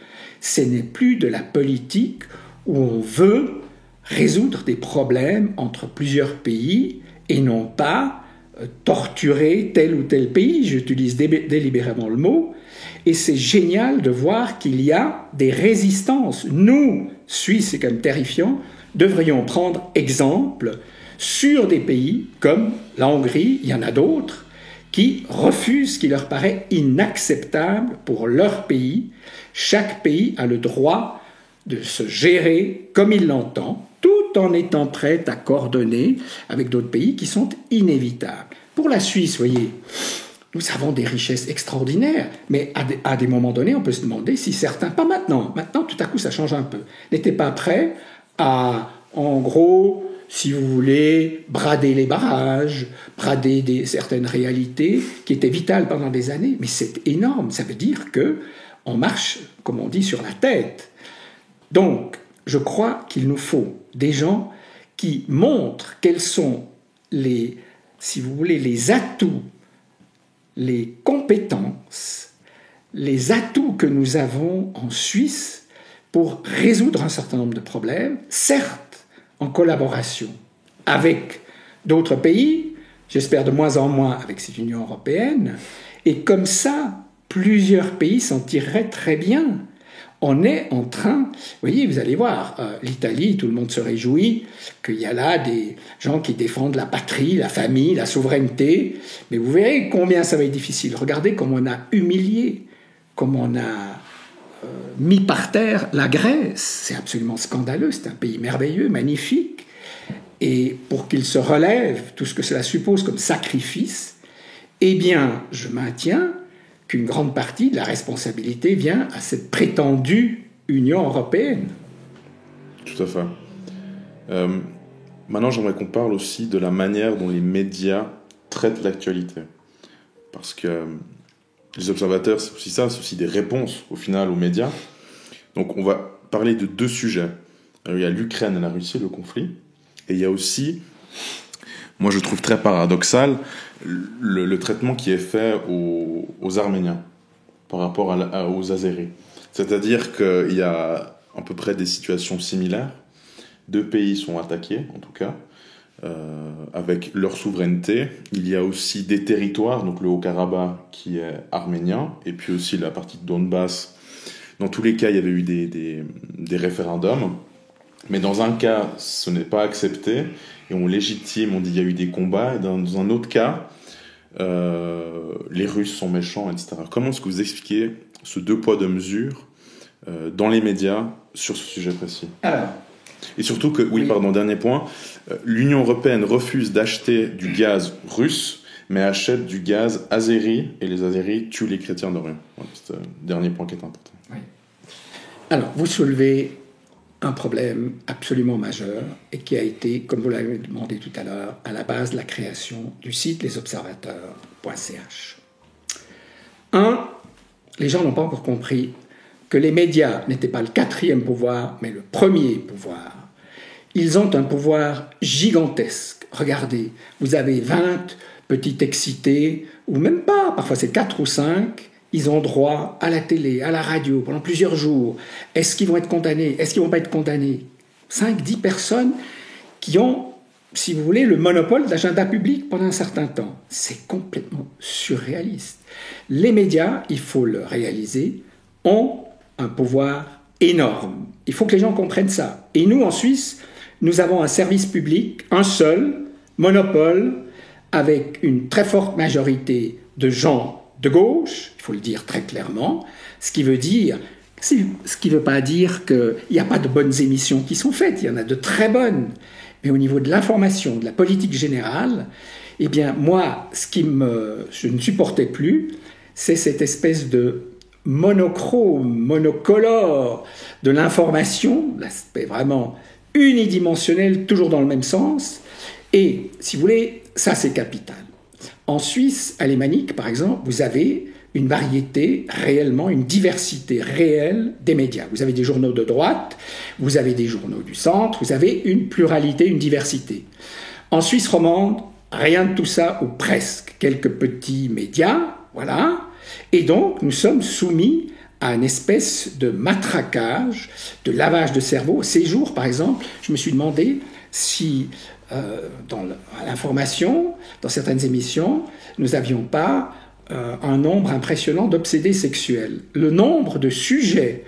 [SPEAKER 2] Ce n'est plus de la politique où on veut résoudre des problèmes entre plusieurs pays et non pas torturer tel ou tel pays. J'utilise délibérément le mot. Et c'est génial de voir qu'il y a des résistances. Nous, Suisses, c'est quand même terrifiant, devrions prendre exemple sur des pays comme la Hongrie, il y en a d'autres, qui refusent ce qui leur paraît inacceptable pour leur pays. Chaque pays a le droit de se gérer comme il l'entend, tout en étant prêt à coordonner avec d'autres pays qui sont inévitables. Pour la Suisse, vous voyez, nous avons des richesses extraordinaires, mais à des moments donnés, on peut se demander si certains, pas maintenant, tout à coup ça change un peu, n'étaient pas prêts à, en gros, si vous voulez, brader les barrages, brader certaines réalités qui étaient vitales pendant des années. Mais c'est énorme, ça veut dire qu'on marche, comme on dit, sur la tête. Donc, je crois qu'il nous faut des gens qui montrent quels sont si vous voulez, les atouts les compétences, les atouts que nous avons en Suisse pour résoudre un certain nombre de problèmes, certes en collaboration avec d'autres pays, j'espère de moins en moins avec cette Union européenne, et comme ça, plusieurs pays s'en tireraient très bien. On est en train, vous voyez, vous allez voir, l'Italie, tout le monde se réjouit qu'il y a là des gens qui défendent la patrie, la famille, la souveraineté, mais vous verrez combien ça va être difficile. Regardez comme on a humilié, comme on a mis par terre la Grèce. C'est absolument scandaleux, c'est un pays merveilleux, magnifique, et pour qu'il se relève, tout ce que cela suppose comme sacrifice, eh bien, je maintiens qu'une grande partie de la responsabilité vient à cette prétendue Union européenne.
[SPEAKER 1] Tout à fait. Maintenant, j'aimerais qu'on parle aussi de la manière dont les médias traitent l'actualité. Parce que les observateurs, c'est aussi ça, c'est aussi des réponses, au final, aux médias. Donc, on va parler de deux sujets. Alors, il y a l'Ukraine et la Russie, le conflit. Et il y a aussi, moi je trouve très paradoxal, le traitement qui est fait aux Arméniens par rapport aux Azéris. C'est-à-dire qu'il y a à peu près des situations similaires. Deux pays sont attaqués, en tout cas, avec leur souveraineté. Il y a aussi des territoires, donc le Haut-Karabakh qui est arménien, et puis aussi la partie de Donbass. Dans tous les cas, il y avait eu des référendums. Mais dans un cas, ce n'est pas accepté, et on légitime, on dit qu'il y a eu des combats, et dans un autre cas, les Russes sont méchants, etc. Comment est-ce que vous expliquez ce deux poids, deux mesures dans les médias sur ce sujet précis ?
[SPEAKER 2] Alors,
[SPEAKER 1] et surtout que, dernier point, l'Union européenne refuse d'acheter du gaz russe, mais achète du gaz azéri, et les Azéris tuent les chrétiens d'Orient. Voilà, c'est le dernier point qui est important.
[SPEAKER 2] Oui. Alors, vous soulevez un problème absolument majeur et qui a été, comme vous l'avez demandé tout à l'heure, à la base de la création du site lesobservateurs.ch. Les gens n'ont pas encore compris que les médias n'étaient pas le quatrième pouvoir, mais le premier pouvoir. Ils ont un pouvoir gigantesque. Regardez, vous avez 20 petits excités, ou même pas, parfois c'est 4 ou 5, ils ont droit à la télé, à la radio, pendant plusieurs jours. Est-ce qu'ils vont être condamnés ? Est-ce qu'ils ne vont pas être condamnés ? 5, 10 personnes qui ont, si vous voulez, le monopole d'agenda public pendant un certain temps. C'est complètement surréaliste. Les médias, il faut le réaliser, ont un pouvoir énorme. Il faut que les gens comprennent ça. Et nous, en Suisse, nous avons un service public, un seul, monopole, avec une très forte majorité de gens de gauche, il faut le dire très clairement, ce qui veut pas dire qu'il n'y a pas de bonnes émissions qui sont faites, il y en a de très bonnes, mais au niveau de l'information, de la politique générale, eh bien moi, je ne supportais plus, c'est cette espèce de monochrome, monocolore de l'information, l'aspect vraiment unidimensionnel, toujours dans le même sens, et si vous voulez, ça c'est capital. En Suisse alémanique, par exemple, vous avez une variété réellement, une diversité réelle des médias. Vous avez des journaux de droite, vous avez des journaux du centre, vous avez une pluralité, une diversité. En Suisse romande, rien de tout ça, ou presque. Quelques petits médias, voilà. Et donc, nous sommes soumis à une espèce de matraquage, de lavage de cerveau. Ces jours, par exemple, je me suis demandé si à l'information, dans certaines émissions, nous n'avions pas un nombre impressionnant d'obsédés sexuels. Le nombre de sujets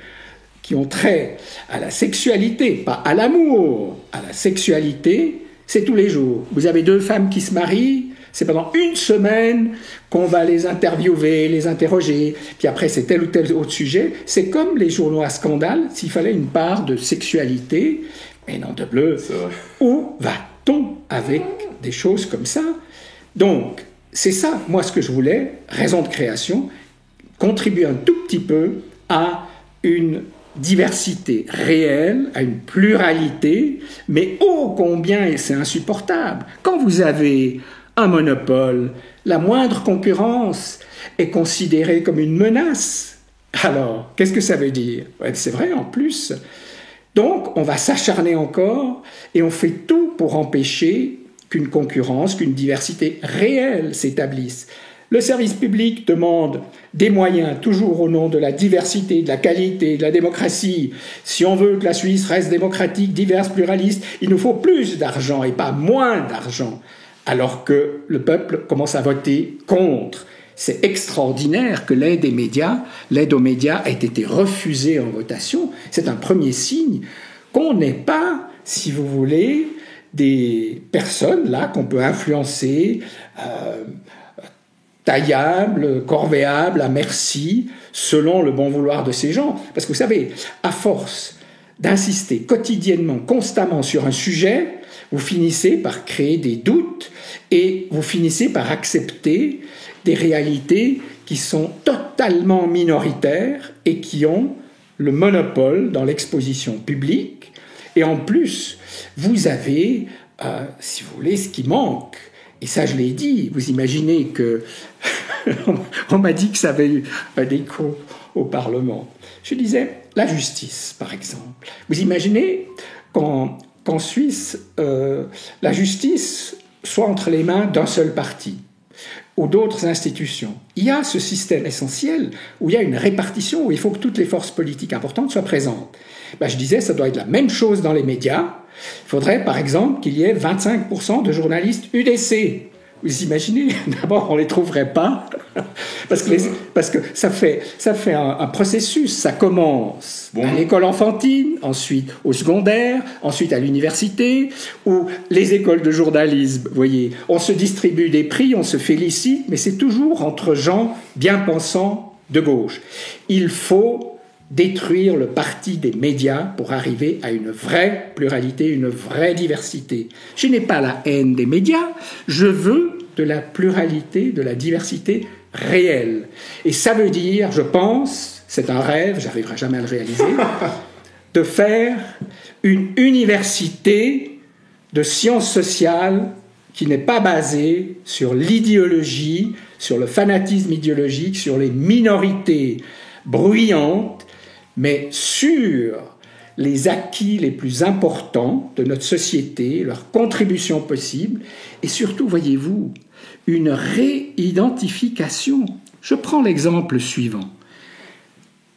[SPEAKER 2] qui ont trait à la sexualité, pas à l'amour, à la sexualité, c'est tous les jours. Vous avez 2 femmes qui se marient, c'est pendant une semaine qu'on va les interviewer, les interroger, puis après c'est tel ou tel autre sujet. C'est comme les journaux à scandale, s'il fallait une part de sexualité, mais non de bleu. Où va-t-on avec des choses comme ça ? Donc, c'est ça, moi, ce que je voulais, raison de création, contribuer un tout petit peu à une diversité réelle, à une pluralité, mais ô combien, et c'est insupportable, quand vous avez un monopole, la moindre concurrence est considérée comme une menace. Alors, qu'est-ce que ça veut dire ? Ouais, c'est vrai, en plus. Donc, on va s'acharner encore, et on fait tout pour empêcher qu'une concurrence, qu'une diversité réelle s'établisse. Le service public demande des moyens, toujours au nom de la diversité, de la qualité, de la démocratie. Si on veut que la Suisse reste démocratique, diverse, pluraliste, il nous faut plus d'argent et pas moins d'argent. Alors que le peuple commence à voter contre. C'est extraordinaire que l'aide aux médias ait été refusée en votation. C'est un premier signe qu'on n'est pas, si vous voulez, des personnes là qu'on peut influencer, taillables, corvéables, à merci, selon le bon vouloir de ces gens. Parce que vous savez, à force d'insister quotidiennement, constamment sur un sujet, vous finissez par créer des doutes et vous finissez par accepter des réalités qui sont totalement minoritaires et qui ont le monopole dans l'exposition publique. Et en plus, vous avez, si vous voulez, ce qui manque. Et ça, je l'ai dit, vous imaginez que... on m'a dit que ça avait eu un écho au Parlement. Je disais, la justice, par exemple. Vous imaginez qu'en Suisse, la justice soit entre les mains d'un seul parti ou d'autres institutions. Il y a ce système essentiel où il y a une répartition, où il faut que toutes les forces politiques importantes soient présentes. Ben, je disais, ça doit être la même chose dans les médias. Il faudrait, par exemple, qu'il y ait 25% de journalistes UDC. Vous imaginez? D'abord, on ne les trouverait pas, parce que ça fait un processus. Ça commence à l'école enfantine, ensuite au secondaire, ensuite à l'université, ou les écoles de journalisme. Vous voyez, on se distribue des prix, on se félicite, mais c'est toujours entre gens bien pensants de gauche. Il faut détruire le parti des médias pour arriver à une vraie pluralité, une vraie diversité. Je n'ai pas la haine des médias, je veux de la pluralité, de la diversité réelle. Et ça veut dire, je pense, c'est un rêve, j'arriverai jamais à le réaliser, de faire une université de sciences sociales qui n'est pas basée sur l'idéologie, sur le fanatisme idéologique, sur les minorités bruyantes, mais sur les acquis les plus importants de notre société, leurs contributions possibles, et surtout, voyez-vous, une réidentification. Je prends l'exemple suivant.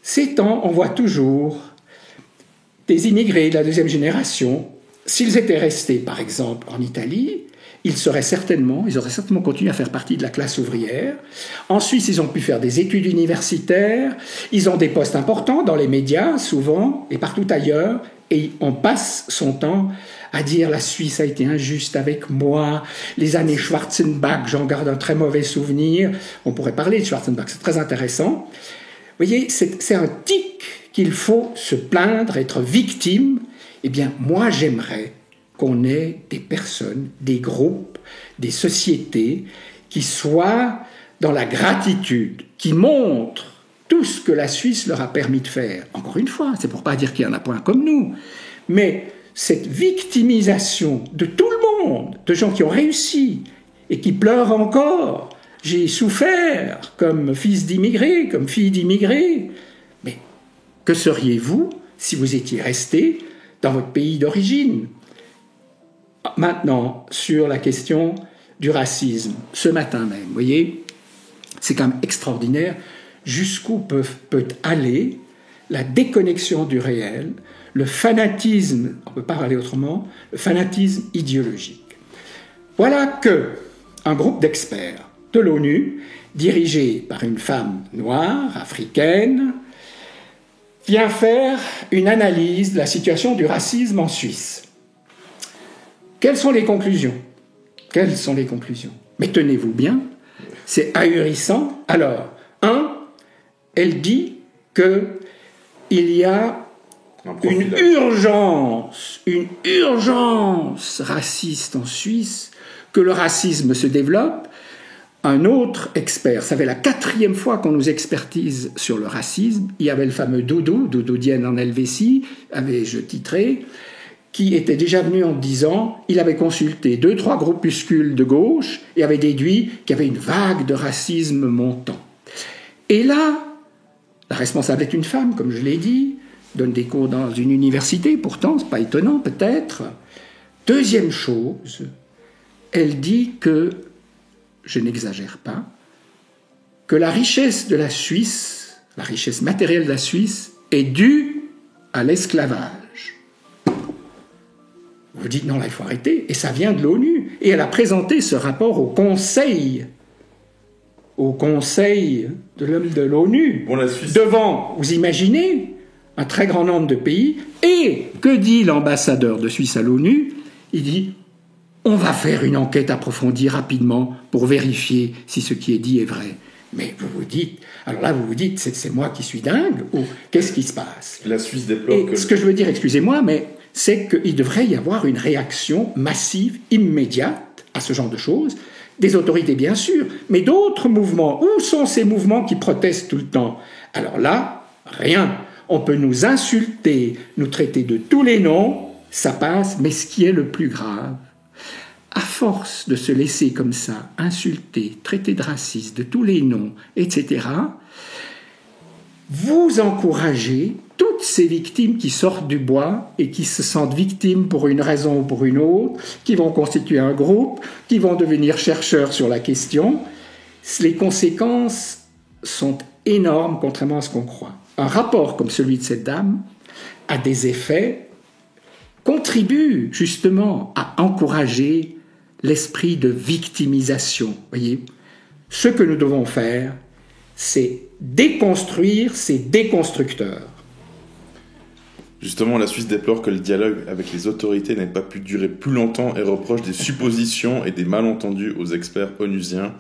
[SPEAKER 2] Ces temps, on voit toujours des immigrés de la deuxième génération. S'ils étaient restés, par exemple, en Italie, ils auraient certainement continué à faire partie de la classe ouvrière. En Suisse, ils ont pu faire des études universitaires, ils ont des postes importants dans les médias, souvent, et partout ailleurs, et on passe son temps à dire « la Suisse a été injuste avec moi », les années Schwarzenbach, j'en garde un très mauvais souvenir. On pourrait parler de Schwarzenbach, c'est très intéressant. Vous voyez, c'est un tic qu'il faut se plaindre, être victime. Eh bien, moi, j'aimerais qu'on ait des personnes, des groupes, des sociétés qui soient dans la gratitude, qui montrent tout ce que la Suisse leur a permis de faire. Encore une fois, c'est pour pas dire qu'il y en a point comme nous, mais cette victimisation de tout le monde, de gens qui ont réussi et qui pleurent encore. J'ai souffert comme fils d'immigrés, comme fille d'immigrés. Mais que seriez-vous si vous étiez resté dans votre pays d'origine ? Maintenant, sur la question du racisme, ce matin même, vous voyez, c'est quand même extraordinaire jusqu'où peut aller la déconnexion du réel, le fanatisme, on ne peut pas parler autrement, le fanatisme idéologique. Voilà qu'un groupe d'experts de l'ONU, dirigé par une femme noire, africaine, vient faire une analyse de la situation du racisme en Suisse. Quelles sont les conclusions ? Quelles sont les conclusions ? Mais tenez-vous bien, c'est ahurissant. Alors, elle dit qu'il y a une urgence raciste en Suisse, que le racisme se développe. Un autre expert, ça fait la 4e fois qu'on nous expertise sur le racisme, il y avait le fameux Doudou Dienne en Helvétie, avais-je titré, qui était déjà venu en disant, il avait consulté 2-3 groupuscules de gauche et avait déduit qu'il y avait une vague de racisme montant. Et là, la responsable est une femme, comme je l'ai dit, donne des cours dans une université, pourtant, c'est pas étonnant peut-être. Deuxième chose, elle dit que, je n'exagère pas, que la richesse de la Suisse, la richesse matérielle de la Suisse, est due à l'esclavage. Vous dites non, là il faut arrêter, et ça vient de l'ONU. Et elle a présenté ce rapport au Conseil de l'ONU,
[SPEAKER 1] Bon, la Suisse...
[SPEAKER 2] devant, vous imaginez, un très grand nombre de pays. Et que dit l'ambassadeur de Suisse à l'ONU? Il dit, on va faire une enquête approfondie rapidement pour vérifier si ce qui est dit est vrai. Mais vous vous dites, alors là vous vous dites, c'est moi qui suis dingue, ou qu'est-ce qui se passe?
[SPEAKER 1] La Suisse déplore que...
[SPEAKER 2] Ce que je veux dire, excusez-moi, mais c'est qu'il devrait y avoir une réaction massive, immédiate à ce genre de choses, des autorités bien sûr, mais d'autres mouvements. Où sont ces mouvements qui protestent tout le temps? Alors là, rien. On peut nous insulter, nous traiter de tous les noms, ça passe, mais ce qui est le plus grave, à force de se laisser comme ça insulter, traiter de raciste, de tous les noms, etc., vous encouragez toutes ces victimes qui sortent du bois et qui se sentent victimes pour une raison ou pour une autre, qui vont constituer un groupe, qui vont devenir chercheurs sur la question. Les conséquences sont énormes, contrairement à ce qu'on croit. Un rapport comme celui de cette dame a des effets, contribue justement à encourager l'esprit de victimisation. Voyez, ce que nous devons faire, c'est déconstruire ces déconstructeurs.
[SPEAKER 1] Justement, la Suisse déplore que le dialogue avec les autorités n'ait pas pu durer plus longtemps et reproche des suppositions et des malentendus aux experts onusiens.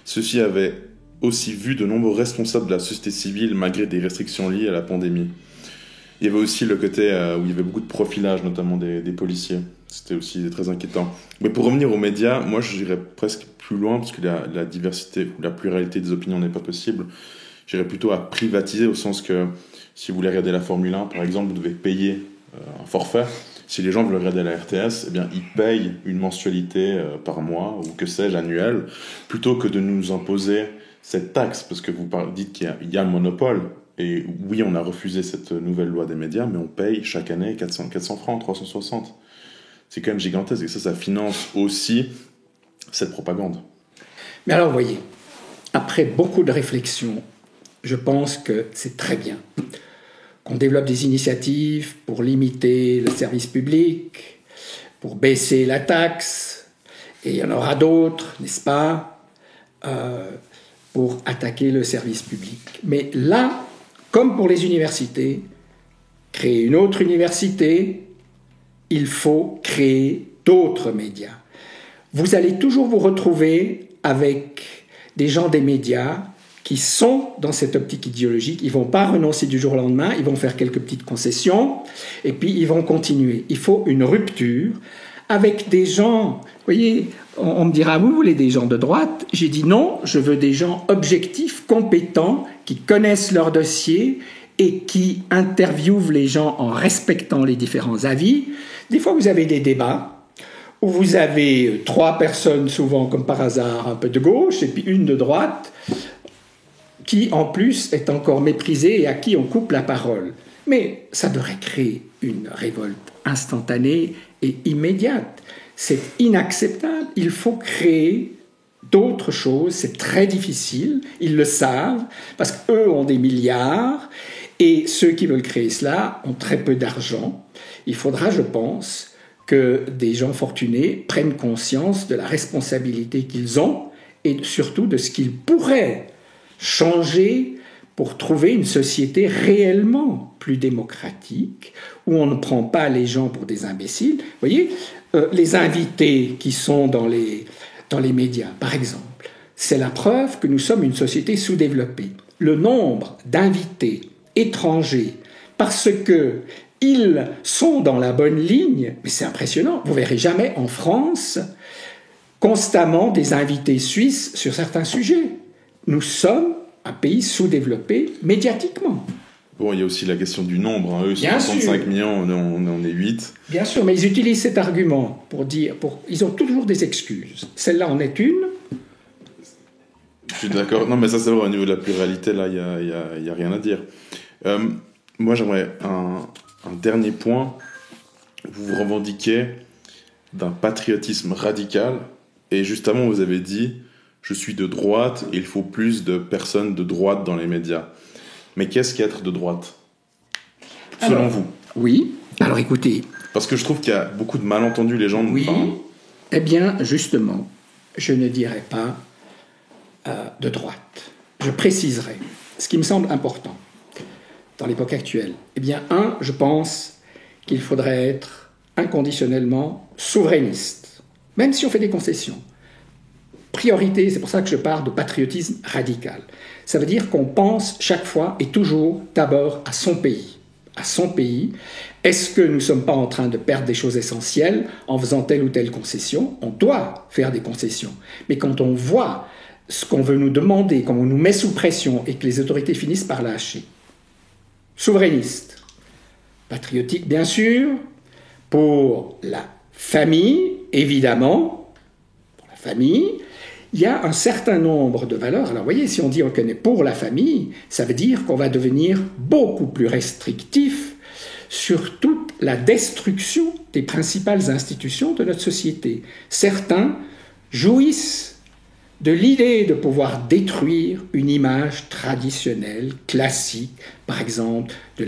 [SPEAKER 1] Ceux-ci avaient aussi vu de nombreux responsables de la société civile malgré des restrictions liées à la pandémie. Il y avait aussi le côté où il y avait beaucoup de profilage, notamment des policiers. C'était aussi très inquiétant. Mais pour revenir aux médias, moi j'irais presque plus loin, parce que la diversité ou la pluralité des opinions n'est pas possible. J'irais plutôt à privatiser, au sens que si vous voulez regarder la Formule 1, par exemple, vous devez payer un forfait. Si les gens veulent regarder la RTS, eh bien, ils payent une mensualité par mois, ou que sais-je, annuelle, plutôt que de nous imposer cette taxe, parce que vous dites qu'il y a un monopole. Et oui, on a refusé cette nouvelle loi des médias, mais on paye chaque année 400 francs, 360. C'est quand même gigantesque, et ça finance aussi cette propagande.
[SPEAKER 2] Mais alors, vous voyez, après beaucoup de réflexions, je pense que c'est très bien qu'on développe des initiatives pour limiter le service public, pour baisser la taxe, et il y en aura d'autres, n'est-ce pas, pour attaquer le service public. Mais là, comme pour les universités, créer une autre université, il faut créer d'autres médias. Vous allez toujours vous retrouver avec des gens des médias qui sont dans cette optique idéologique. Ils ne vont pas renoncer du jour au lendemain, ils vont faire quelques petites concessions, et puis ils vont continuer. Il faut une rupture avec des gens... Vous voyez, on me dira, vous voulez des gens de droite? J'ai dit non, je veux des gens objectifs, compétents, qui connaissent leur dossier et qui interviewent les gens en respectant les différents avis. Des fois, vous avez des débats où vous avez 3 personnes, souvent comme par hasard, un peu de gauche, et puis une de droite, qui en plus est encore méprisée et à qui on coupe la parole. Mais ça devrait créer une révolte instantanée et immédiate. C'est inacceptable. Il faut créer d'autres choses. C'est très difficile. Ils le savent parce qu'eux ont des milliards et ceux qui veulent créer cela ont très peu d'argent. Il faudra, je pense, que des gens fortunés prennent conscience de la responsabilité qu'ils ont et surtout de ce qu'ils pourraient changer pour trouver une société réellement plus démocratique, où on ne prend pas les gens pour des imbéciles. Vous voyez, les invités qui sont dans les médias, par exemple, c'est la preuve que nous sommes une société sous-développée. Le nombre d'invités étrangers, parce qu'ils sont dans la bonne ligne, mais c'est impressionnant, vous ne verrez jamais en France constamment des invités suisses sur certains sujets. Nous sommes un pays sous-développé médiatiquement.
[SPEAKER 1] Bon, il y a aussi la question du nombre. Hein. Eux, ils sont 65 millions, on est 8.
[SPEAKER 2] Bien sûr, mais ils utilisent cet argument pour dire... Ils ont toujours des excuses. Celle-là en est une.
[SPEAKER 1] Je suis d'accord. Non, mais ça, c'est vrai, au niveau de la pluralité, là, il n'y a rien à dire. Moi, j'aimerais un dernier point. Vous vous revendiquez d'un patriotisme radical. Et justement, vous avez dit... je suis de droite et il faut plus de personnes de droite dans les médias. Mais qu'est-ce qu'être de droite, selon vous?
[SPEAKER 2] Oui, alors écoutez...
[SPEAKER 1] Parce que je trouve qu'il y a beaucoup de malentendus, les gens...
[SPEAKER 2] Oui, eh bien, justement, je ne dirais pas de droite. Je préciserai ce qui me semble important dans l'époque actuelle. Eh bien, je pense qu'il faudrait être inconditionnellement souverainiste, même si on fait des concessions. Priorité, c'est pour ça que je parle de patriotisme radical. Ça veut dire qu'on pense chaque fois et toujours d'abord à son pays. À son pays. Est-ce que nous ne sommes pas en train de perdre des choses essentielles en faisant telle ou telle concession? On doit faire des concessions. Mais quand on voit ce qu'on veut nous demander, quand on nous met sous pression et que les autorités finissent par lâcher, souverainiste, patriotique bien sûr, pour la famille, évidemment, pour la famille, il y a un certain nombre de valeurs. Alors, vous voyez, si on dit qu'on est pour la famille, ça veut dire qu'on va devenir beaucoup plus restrictif sur toute la destruction des principales institutions de notre société. Certains jouissent de l'idée de pouvoir détruire une image traditionnelle, classique, par exemple, du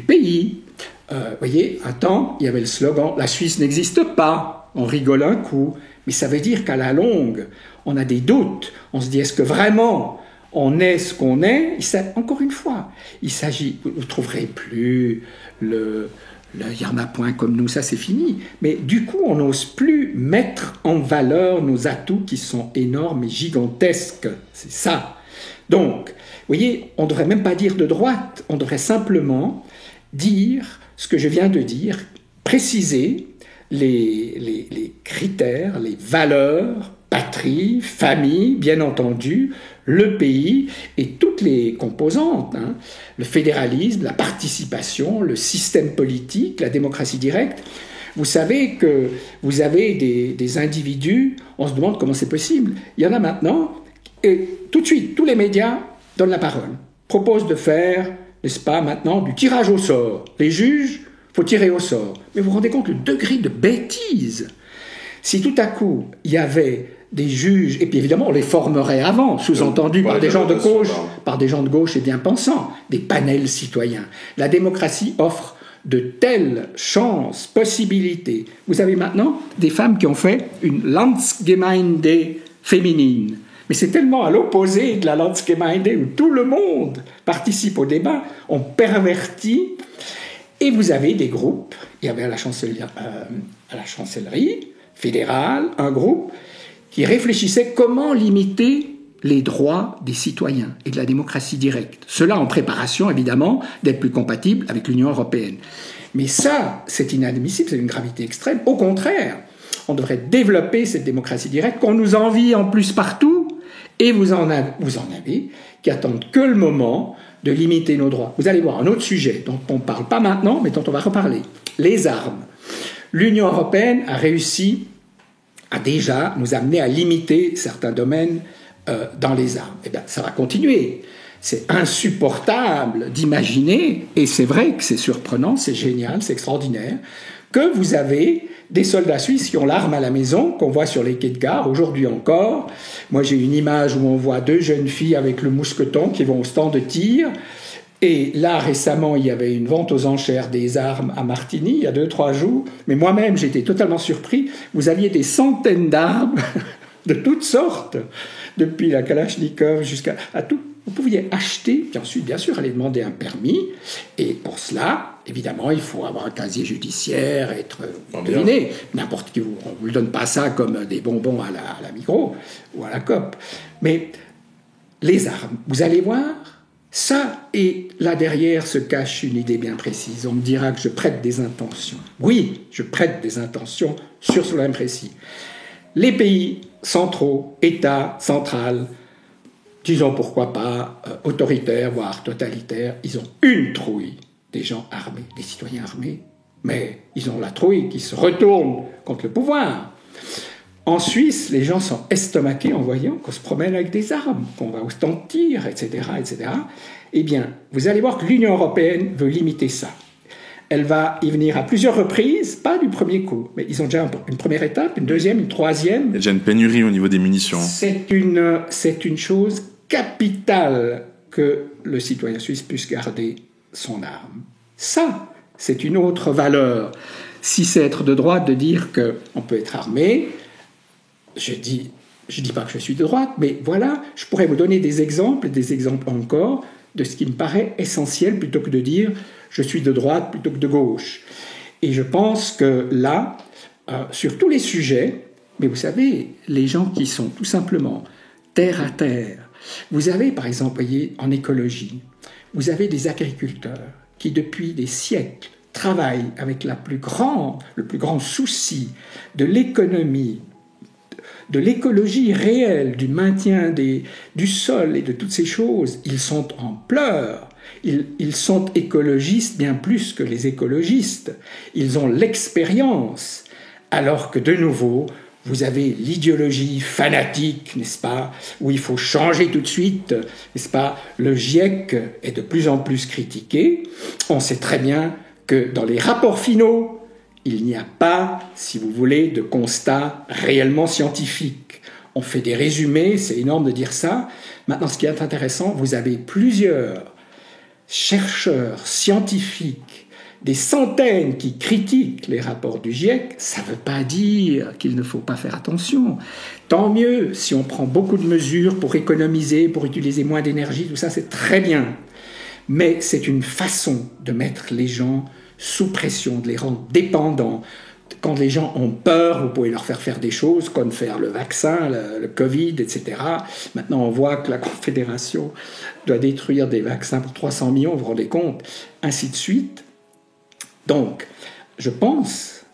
[SPEAKER 2] pays. Vous voyez, un temps, il y avait le slogan « La Suisse n'existe pas ». On rigole un coup. Mais ça veut dire qu'à la longue, on a des doutes. On se dit, est-ce que vraiment on est ce qu'on est? Encore une fois, il s'agit, vous ne trouverez plus il y en a point comme nous, ça c'est fini. Mais du coup, on n'ose plus mettre en valeur nos atouts qui sont énormes et gigantesques. C'est ça. Donc, vous voyez, on ne devrait même pas dire de droite, on devrait simplement dire ce que je viens de dire, préciser les critères, les valeurs, patrie, famille, bien entendu, le pays et toutes les composantes, le fédéralisme, la participation, le système politique, la démocratie directe. Vous savez que vous avez des individus, on se demande comment c'est possible. Il y en a maintenant, et tout de suite, tous les médias donnent la parole, proposent de faire, n'est-ce pas, maintenant, du tirage au sort. Les juges, il faut tirer au sort. Mais vous vous rendez compte le degré de bêtise. Si tout à coup, il y avait des juges, et puis évidemment, on les formerait avant, sous-entendu par des gens de gauche et bien pensants, des panels citoyens. La démocratie offre de telles chances, possibilités. Vous avez maintenant des femmes qui ont fait une Landsgemeinde féminine. Mais c'est tellement à l'opposé de la Landsgemeinde où tout le monde participe au débat, on pervertit. Et vous avez des groupes, il y avait à la chancellerie fédérale un groupe qui réfléchissait comment limiter les droits des citoyens et de la démocratie directe. Cela en préparation, évidemment, d'être plus compatible avec l'Union européenne. Mais ça, c'est inadmissible, c'est une gravité extrême. Au contraire, on devrait développer cette démocratie directe qu'on nous envie en plus partout, et vous en avez qui attendent que le moment de limiter nos droits. Vous allez voir un autre sujet dont on ne parle pas maintenant, mais dont on va reparler. Les armes. L'Union européenne a réussi à déjà nous amener à limiter certains domaines dans les armes. Eh bien, ça va continuer. C'est insupportable d'imaginer, et c'est vrai que c'est surprenant, c'est génial, c'est extraordinaire, que vous avez des soldats suisses qui ont l'arme à la maison, qu'on voit sur les quais de gare, aujourd'hui encore. Moi, j'ai une image où on voit 2 jeunes filles avec le mousqueton qui vont au stand de tir. Et là, récemment, il y avait une vente aux enchères des armes à Martigny, il y a 2-3 jours. Mais moi-même, j'étais totalement surpris. Vous aviez des centaines d'armes de toutes sortes, depuis la Kalachnikov jusqu'à tout. Vous pouviez acheter, puis ensuite, bien sûr, aller demander un permis. Et pour cela, évidemment, il faut avoir un casier judiciaire, être deviné. N'importe qui, on ne vous donne pas ça comme des bonbons à la Migros ou à la Coop. Mais les armes, vous allez voir, ça, et là derrière se cache une idée bien précise. On me dira que je prête des intentions. Oui, je prête des intentions sur ce problème précis. Les pays centraux, États, centrales, disons pourquoi pas autoritaires, voire totalitaires, ils ont une trouille des gens armés, des citoyens armés, mais ils ont la trouille qui se retourne contre le pouvoir. En Suisse, les gens sont estomaqués en voyant qu'on se promène avec des armes, qu'on va au stand de tir, etc., etc. Eh bien, vous allez voir que l'Union européenne veut limiter ça. elle va y venir à plusieurs reprises, pas du premier coup, mais ils ont déjà une première étape, une deuxième, une troisième.
[SPEAKER 1] Il y a déjà une pénurie au niveau des munitions.
[SPEAKER 2] C'est une chose capitale que le citoyen suisse puisse garder son arme. Ça, c'est une autre valeur. Si c'est être de droite de dire qu'on peut être armé, je dis pas que je suis de droite, mais voilà, je pourrais vous donner des exemples encore, de ce qui me paraît essentiel plutôt que de dire je suis de droite plutôt que de gauche. Et je pense que là, sur tous les sujets, mais vous savez, les gens qui sont tout simplement terre à terre, vous avez par exemple, voyez, en écologie, vous avez des agriculteurs qui depuis des siècles travaillent avec le plus grand souci de l'économie, de l'écologie réelle, du maintien du sol et de toutes ces choses. Ils sont en pleurs. Ils sont écologistes bien plus que les écologistes. Ils ont l'expérience. Alors que de nouveau, vous avez l'idéologie fanatique, n'est-ce pas, où il faut changer tout de suite, n'est-ce pas. Le GIEC est de plus en plus critiqué. On sait très bien que dans les rapports finaux, il n'y a pas, si vous voulez, de constat réellement scientifique. On fait des résumés, c'est énorme de dire ça. Maintenant, ce qui est intéressant, vous avez plusieurs chercheurs scientifiques, des centaines qui critiquent les rapports du GIEC. Ça ne veut pas dire qu'il ne faut pas faire attention. Tant mieux si on prend beaucoup de mesures pour économiser, pour utiliser moins d'énergie, tout ça, c'est très bien. Mais c'est une façon de mettre les gens sous pression, de les rendre dépendants. Quand les gens ont peur, vous pouvez leur faire des choses comme faire le vaccin, le Covid, etc. Maintenant, on voit que la Confédération doit détruire des vaccins pour 300 millions, vous vous rendez compte, ainsi de suite. Donc, je pense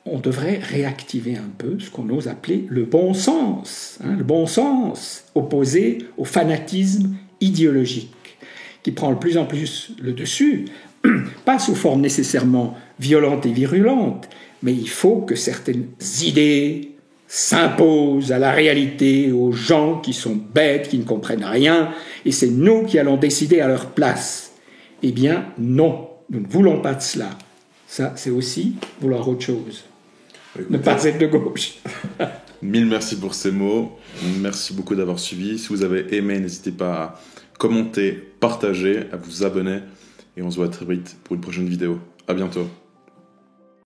[SPEAKER 2] on devrait réactiver un peu ce qu'on ose appeler le bon sens, le bon sens opposé au fanatisme idéologique, qui prend de plus en plus le dessus, pas sous forme nécessairement violente et virulente, mais il faut que certaines idées s'imposent à la réalité, aux gens qui sont bêtes, qui ne comprennent rien, et c'est nous qui allons décider à leur place. Eh bien, non, nous ne voulons pas de cela. Ça, c'est aussi vouloir autre chose. Ne pas être de gauche.
[SPEAKER 1] Mille merci pour ces mots. Merci beaucoup d'avoir suivi. Si vous avez aimé, n'hésitez pas à commenter, partager, à vous abonner. Et on se voit très vite pour une prochaine vidéo. À bientôt.